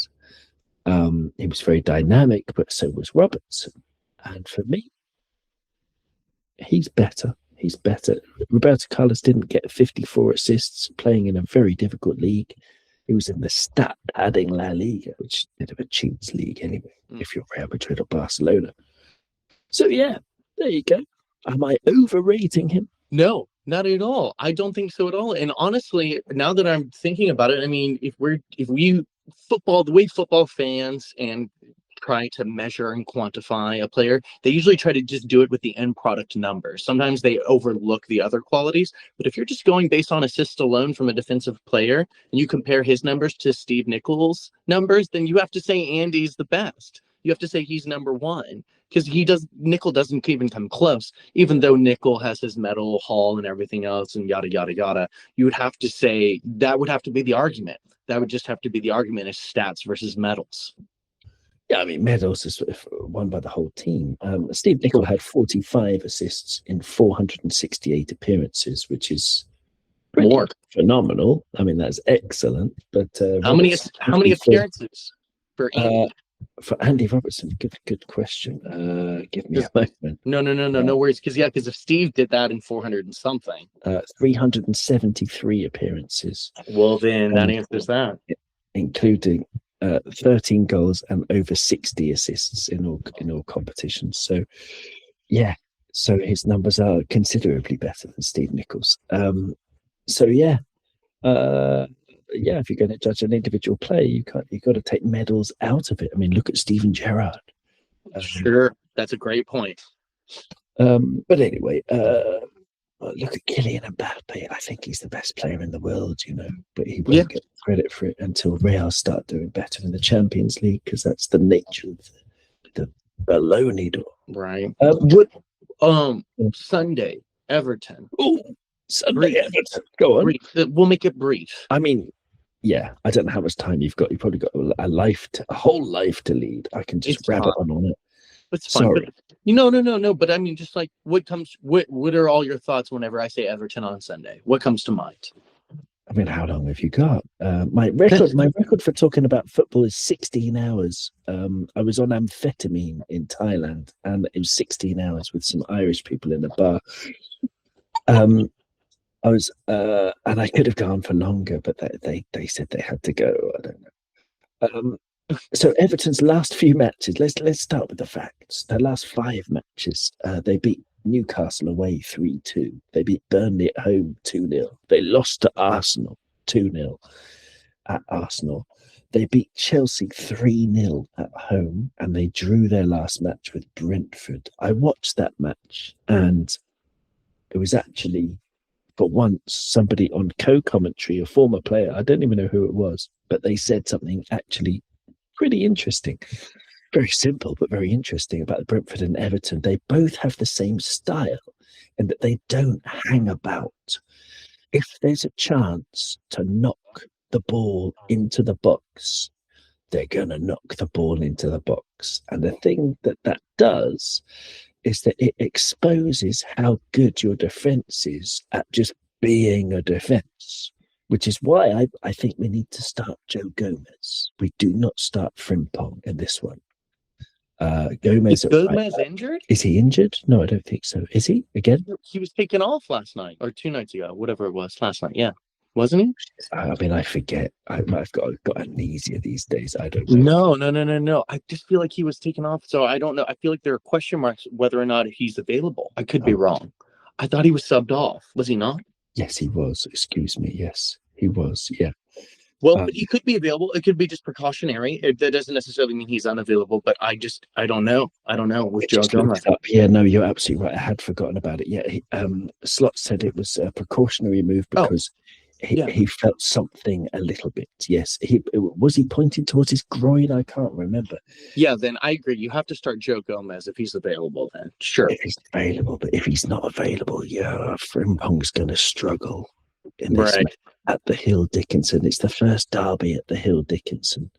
He was very dynamic, but so was Robertson. And for me, he's better. He's better. Roberto Carlos didn't get 54 assists playing in a very difficult league. He was in the stat padding La Liga, which is a bit of a cheats league anyway, if you're Real Madrid or Barcelona. So, yeah, there you go. Am I overrating him? No, not at all. I don't think so at all. And honestly, now that I'm thinking about it, I mean, the way football fans and try to measure and quantify a player, they usually try to just do it with the end product numbers. Sometimes they overlook the other qualities, but if you're just going based on assists alone from a defensive player and you compare his numbers to Steve Nicol's numbers, then you have to say Andy's the best. You have to say he's number one, because Nicol doesn't even come close, even though Nicol has his medal haul and everything else and yada yada yada. You would have to say that would have to be the argument. That would just have to be the argument is stats versus medals. Yeah, I mean, medals is won by the whole team. Steve Nicol had 45 assists in 468 appearances, which is more phenomenal. I mean, that's excellent. But how many appearances for Andy? For Andy Robertson, good question. Give me a moment. No worries. Because if Steve did that in 400 and something, 373 appearances. Well, then that answers that, including 13 goals and over 60 assists in all competitions. So, yeah, so his numbers are considerably better than Steve Nicol's. If you're going to judge an individual player, you've got to take medals out of it. I mean, look at Steven Gerrard. Sure, that's a great point. But anyway, look at Kylian Mbappe. I think he's the best player in the world, but he won't get credit for it until Real start doing better in the Champions League, because that's the nature of the baloney door. Right. Sunday, Everton. Oh, Sunday, Everton. Go on. Brief. We'll make it brief. I mean, yeah, I don't know how much time you've got. You've probably got a whole life to lead. I can just rabbit on it. It's fine. Sorry. No. But I mean, just like what are all your thoughts whenever I say Everton on Sunday? What comes to mind? I mean, how long have you got? My record for talking about football is 16 hours. I was on amphetamine in Thailand, and it was 16 hours with some Irish people in a bar. I was, and I could have gone for longer, but they said they had to go. I don't know. So Everton's last few matches. Let's start with the facts. Their last 5 matches, they beat Newcastle away 3-2. They beat Burnley at home 2-0. They lost to Arsenal 2-0 at Arsenal. They beat Chelsea 3-0 at home, and they drew their last match with Brentford. I watched that match, and it was actually, for once, somebody on co-commentary, a former player, I don't even know who it was, but they said something actually pretty interesting. Very simple, but very interesting about Brentford and Everton. They both have the same style in that they don't hang about. If there's a chance to knock the ball into the box, they're going to knock the ball into the box. And the thing that does is that it exposes how good your defence is at just being a defence, which is why I think we need to start Joe Gomez. We do not start Frimpong in this one. Gomez. Is Gomez injured? Is he injured? No, I don't think so. Is he again? He was taken off last night or 2 nights ago, whatever it was. Last night, yeah, wasn't he? I mean, I forget. I've got amnesia these days. I don't know. No. I just feel like he was taken off, so I don't know. I feel like there are question marks whether or not he's available. I could be wrong. I thought he was subbed off. Was he not? Yes, he was. Excuse me. Yes, he was. Yeah. Well, but he could be available. It could be just precautionary. That doesn't necessarily mean he's unavailable, but I don't know. I don't know with Joe Gomez. Yeah, no, you're absolutely right. I had forgotten about it. Yeah, Slot said it was a precautionary move because he felt something a little bit. Yes, was he pointing towards his groin? I can't remember. Yeah, then I agree. You have to start Joe Gomez if he's available. Then sure, if he's available, but if he's not available, yeah, Frimpong's going to struggle in this match at the Hill Dickinson. It's the first derby at the Hill Dickinson.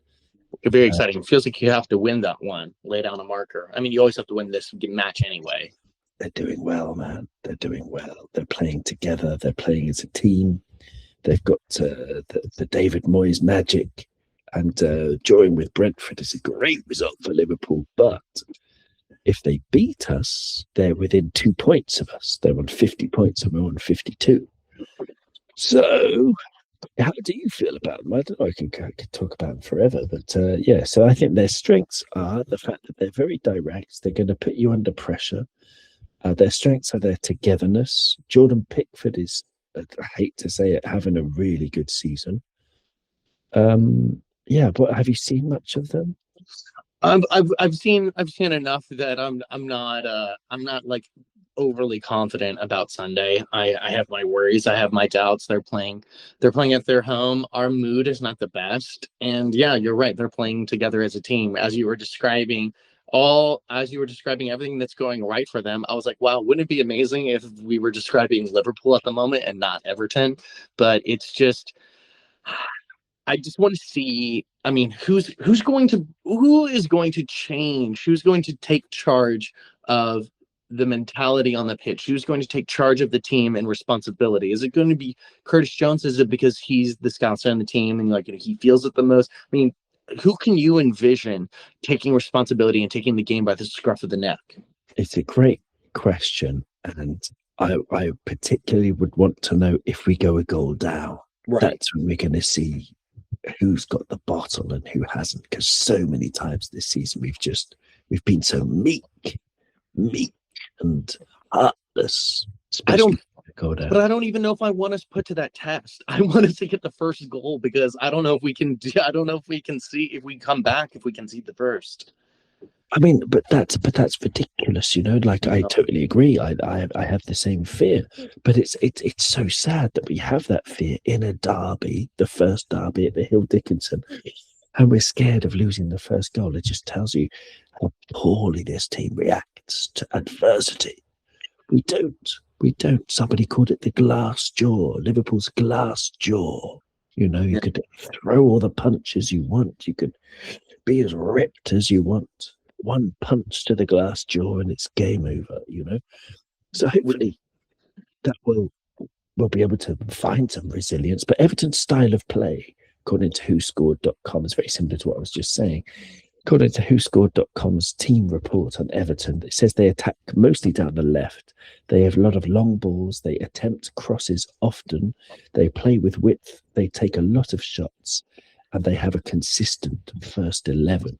Very exciting. It feels like you have to win that one. Lay down a marker. I mean, you always have to win this match anyway. They're doing well, man. They're doing well. They're playing together. They're playing as a team. They've got the David Moyes magic, and drawing with Brentford is a great result for Liverpool. But if they beat us, they're within 2 points of us. They're on 50 points and we're on 52. So, how do you feel about them? I don't know. I can talk about them forever, but yeah. So I think their strengths are the fact that they're very direct. They're going to put you under pressure. Their strengths are their togetherness. Jordan Pickford is, I hate to say it, having a really good season. Yeah, but have you seen much of them? I've seen enough that I'm not like overly confident about Sunday. I have my worries. I have my doubts. They're playing at their home. Our mood is not the best. And yeah, you're right. They're playing together as a team. As you were describing everything that's going right for them, I was like, wow, wouldn't it be amazing if we were describing Liverpool at the moment and not Everton? But it's just, I just want to see, I mean, who is going to change? Who's going to take charge of the mentality on the pitch? Who's going to take charge of the team and responsibility? Is it going to be Curtis Jones? Is it because he's the scout on the team and he feels it the most? I mean, who can you envision taking responsibility and taking the game by the scruff of the neck? It's a great question, and I particularly would want to know if we go a goal down. Right. That's when we're going to see who's got the bottle and who hasn't, because so many times this season we've been so meek and heartless. I don't even know if I want us put to that test. I want us to get the first goal because I don't know if we can see if we come back, if we can see the first. I mean, but that's ridiculous, Like I totally agree. I have the same fear, but it's so sad that we have that fear in a derby, the first derby at the Hill Dickinson, and we're scared of losing the first goal. It just tells you how poorly this team reacts to adversity. We don't. Somebody called it the glass jaw, Liverpool's glass jaw. You could throw all the punches you want. You could be as ripped as you want. One punch to the glass jaw and it's game over, So hopefully that we'll be able to find some resilience. But Everton's style of play, according to WhoScored.com, is very similar to what I was just saying. According to WhoScored.com's team report on Everton, it says they attack mostly down the left. They have a lot of long balls. They attempt crosses often. They play with width. They take a lot of shots. And they have a consistent first 11.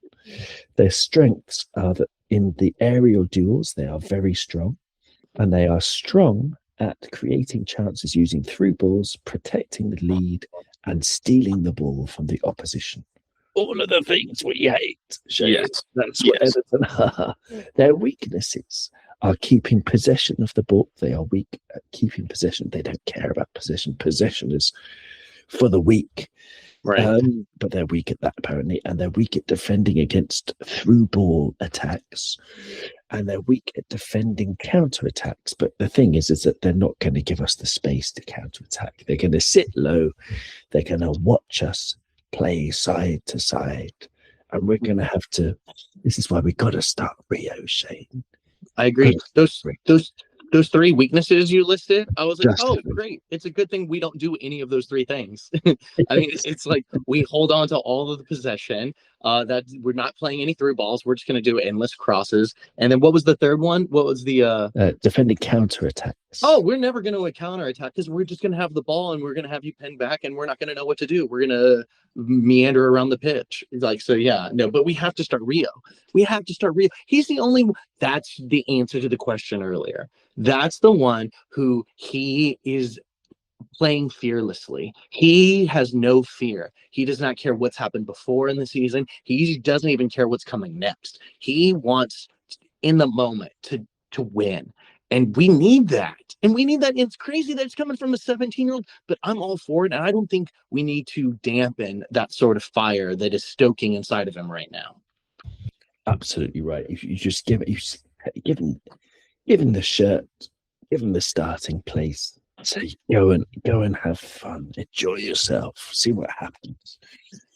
Their strengths are that in the aerial duels, they are very strong. And they are strong at creating chances using through balls, protecting the lead, and stealing the ball from the opposition. All of the things we hate. Yes, that's what Everton are. Their weaknesses are keeping possession of the ball. They are weak at keeping possession. They don't care about possession. Possession is for the weak. Right. But they're weak at that, apparently. And they're weak at defending against through ball attacks. And they're weak at defending counter-attacks. But the thing is that they're not going to give us the space to counter-attack. They're going to sit low. They're going to watch us play side to side, and we're going to have to. This is why we got to start Rio, Shane. I agree. those three weaknesses you listed, I was like, Just oh, great. It's a good thing we don't do any of those three things. I mean, it's like we hold on to all of the possession, that we're not playing any through balls. We're just going to do endless crosses. And then what was the third one? What was the defending counterattacks. Oh, we're never going to counterattack because we're just going to have the ball and we're going to have you pinned back and we're not going to know what to do. We're going to meander around the pitch. Like, so yeah, no, but we have to start Rio. We have to start Rio. He's the only, that's the answer to the question earlier. That's the one who he is playing fearlessly. He has no fear. He does not care what's happened before in the season. He doesn't even care what's coming next. He wants in the moment to win. And we need that. And we need that. It's crazy that it's coming from a 17-year-old, but I'm all for it. And I don't think we need to dampen that sort of fire that is stoking inside of him right now. Absolutely right. If you just give him the shirt, give him the starting place, say go and have fun, enjoy yourself, see what happens.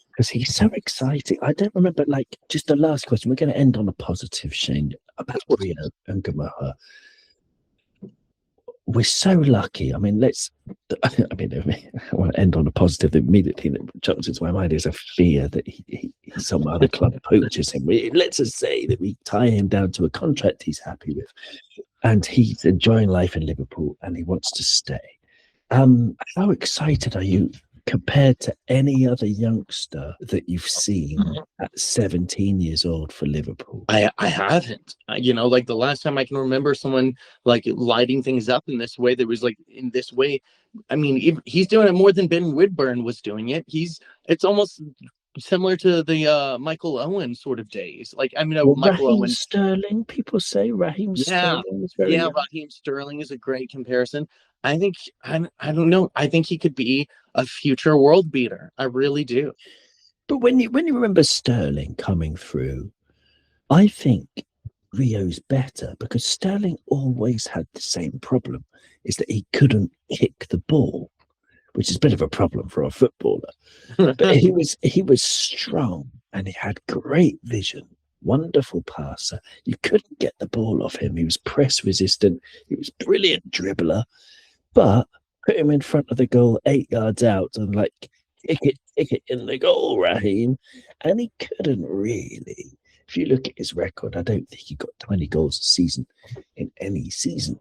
Because he's so exciting. I don't remember, like, just the last question. We're going to end on a positive, Shane, about Rio and Gamoha. We're so lucky. I mean, I want to end on a positive. The immediate thing that jumps into my mind is a fear that some other club poaches him. Let's just say that we tie him down to a contract he's happy with, and he's enjoying life in Liverpool, and he wants to stay. How excited are you compared to any other youngster that you've seen at 17 years old for Liverpool? I haven't. Like the last time I can remember someone like lighting things up in this way that was like in this way. I mean, he's doing it more than Ben Woodburn was doing it. It's almost similar to the Michael Owen sort of days. Like, I mean, Michael Raheem Owen. Sterling, people say Raheem Sterling is very young. Raheem Sterling is a great comparison. I think, I don't know. I think he could be a future world beater. I really do. But when you remember Sterling coming through, I think Rio's better because Sterling always had the same problem, is that he couldn't kick the ball, which is a bit of a problem for a footballer. But he was strong and he had great vision, wonderful passer. You couldn't get the ball off him. He was press resistant. He was brilliant dribbler. But put him in front of the goal 8 yards out and like kick it in the goal, Raheem. And he couldn't really. If you look at his record, I don't think he got 20 goals a season in any season.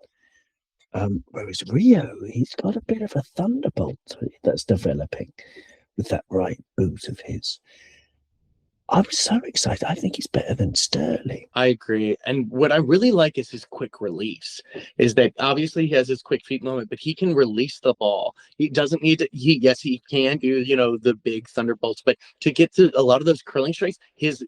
Whereas Rio, he's got a bit of a thunderbolt that's developing with that right boot of his. I was so excited. I think he's better than Sterling. I agree. And what I really like is his quick release. Is that obviously he has his quick feet moment, but he can release the ball. He doesn't need to. He can do the big thunderbolts, but to get to a lot of those curling strikes, his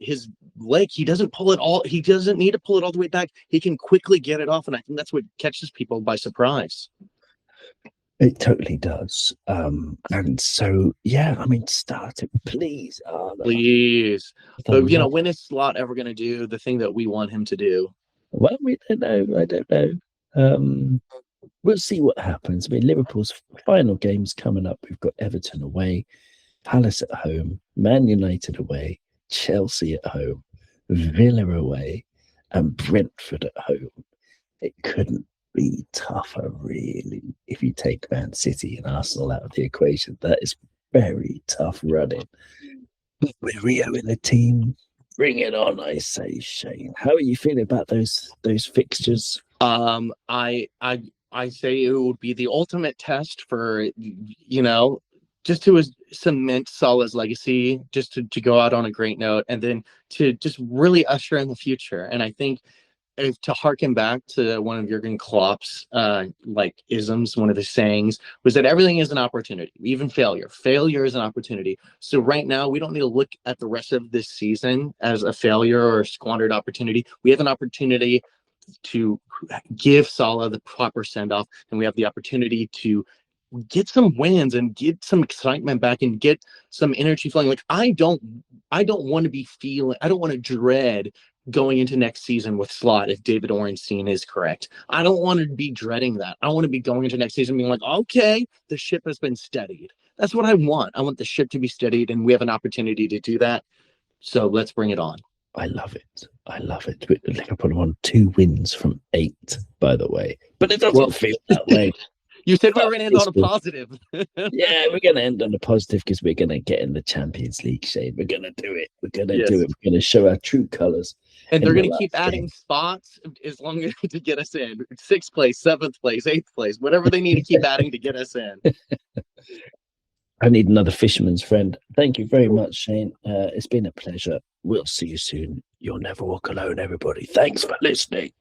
leg, he doesn't pull it all. He doesn't need to pull it all the way back. He can quickly get it off, and I think that's what catches people by surprise. It totally does. And so, yeah, I mean, start it, please. Please. But, when is Slot ever going to do the thing that we want him to do? Well, we don't know. I don't know. We'll see what happens. I mean, Liverpool's final game's coming up. We've got Everton away, Palace at home, Man United away, Chelsea at home, Villa away, and Brentford at home. It couldn't be tougher, really, if you take Man City and Arsenal out of the equation. That is very tough running. But with Rio in the team, bring it on, I say, Shane. How are you feeling about those fixtures? I say it would be the ultimate test for, just to cement Salah's legacy, just to go out on a great note, and then to just really usher in the future. And I think to harken back to one of Jurgen Klopp's isms, one of his sayings was that everything is an opportunity, even failure. Failure is an opportunity. So right now, we don't need to look at the rest of this season as a failure or a squandered opportunity. We have an opportunity to give Salah the proper send-off, and we have the opportunity to get some wins and get some excitement back and get some energy flowing. Like I don't want to dread going into next season with Slot if David Ornstein is correct. I don't want to be dreading that. I want to be going into next season being like, okay, the ship has been steadied. That's what I want. I want the ship to be steadied, and we have an opportunity to do that. So let's bring it on. I love it. Liverpool won 2 wins from 8, by the way. but it doesn't feel that way. You said we were going to end on a positive. Yeah, we're going to end on a positive because we're going to get in the Champions League, Shane. We're going to do it. We're going to do it. We're going to show our true colours. And they're going to keep adding spots as long as to get us in. 6th place, 7th place, 8th place, whatever they need to keep adding to get us in. I need another fisherman's friend. Thank you very much, Shane. It's been a pleasure. We'll see you soon. You'll never walk alone, everybody. Thanks for listening.